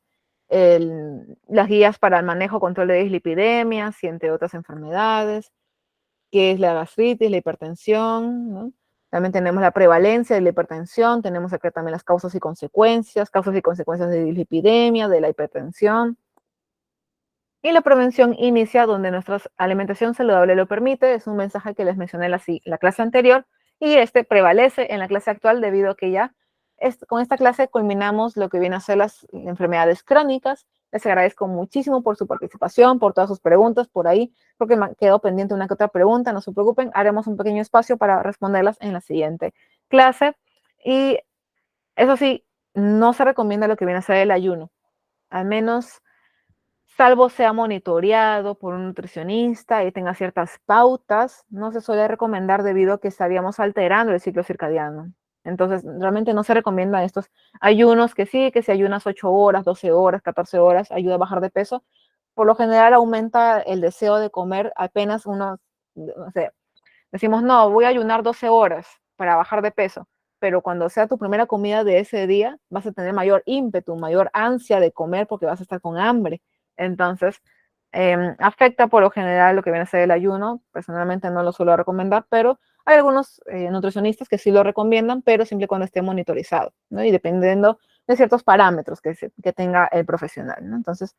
las guías para el manejo, control de dislipidemias y entre otras enfermedades, que es la gastritis, la hipertensión, ¿no? También tenemos la prevalencia de la hipertensión, tenemos acá también las causas y consecuencias de dislipidemia, de la hipertensión. Y la prevención inicia donde nuestra alimentación saludable lo permite. Es un mensaje que les mencioné en la clase anterior y este prevalece en la clase actual debido a que ya con esta clase culminamos lo que viene a ser las enfermedades crónicas. Les agradezco muchísimo por su participación, por todas sus preguntas por ahí, porque me quedó pendiente una que otra pregunta. No se preocupen, haremos un pequeño espacio para responderlas en la siguiente clase. Y eso sí, no se recomienda lo que viene a ser el ayuno, al menos salvo sea monitoreado por un nutricionista y tenga ciertas pautas, no se suele recomendar debido a que estaríamos alterando el ciclo circadiano. Entonces, realmente no se recomiendan estos ayunos que sí, que si ayunas 8 horas, 12 horas, 14 horas, ayuda a bajar de peso. Por lo general aumenta el deseo de comer apenas unos, no sé, decimos, no, voy a ayunar 12 horas para bajar de peso, pero cuando sea tu primera comida de ese día, vas a tener mayor ímpetu, mayor ansia de comer porque vas a estar con hambre. Entonces, afecta por lo general lo que viene a ser el ayuno. Personalmente no lo suelo recomendar, pero hay algunos nutricionistas que sí lo recomiendan, pero siempre cuando esté monitorizado, ¿no? Y dependiendo de ciertos parámetros que tenga el profesional, ¿no? Entonces,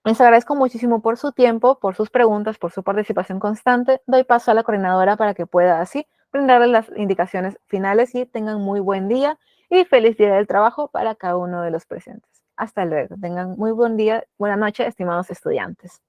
les agradezco muchísimo por su tiempo, por sus preguntas, por su participación constante. Doy paso a la coordinadora para que pueda así brindarles las indicaciones finales y tengan muy buen día y feliz día del trabajo para cada uno de los presentes. Hasta luego. Tengan muy buen día, buena noche, estimados estudiantes.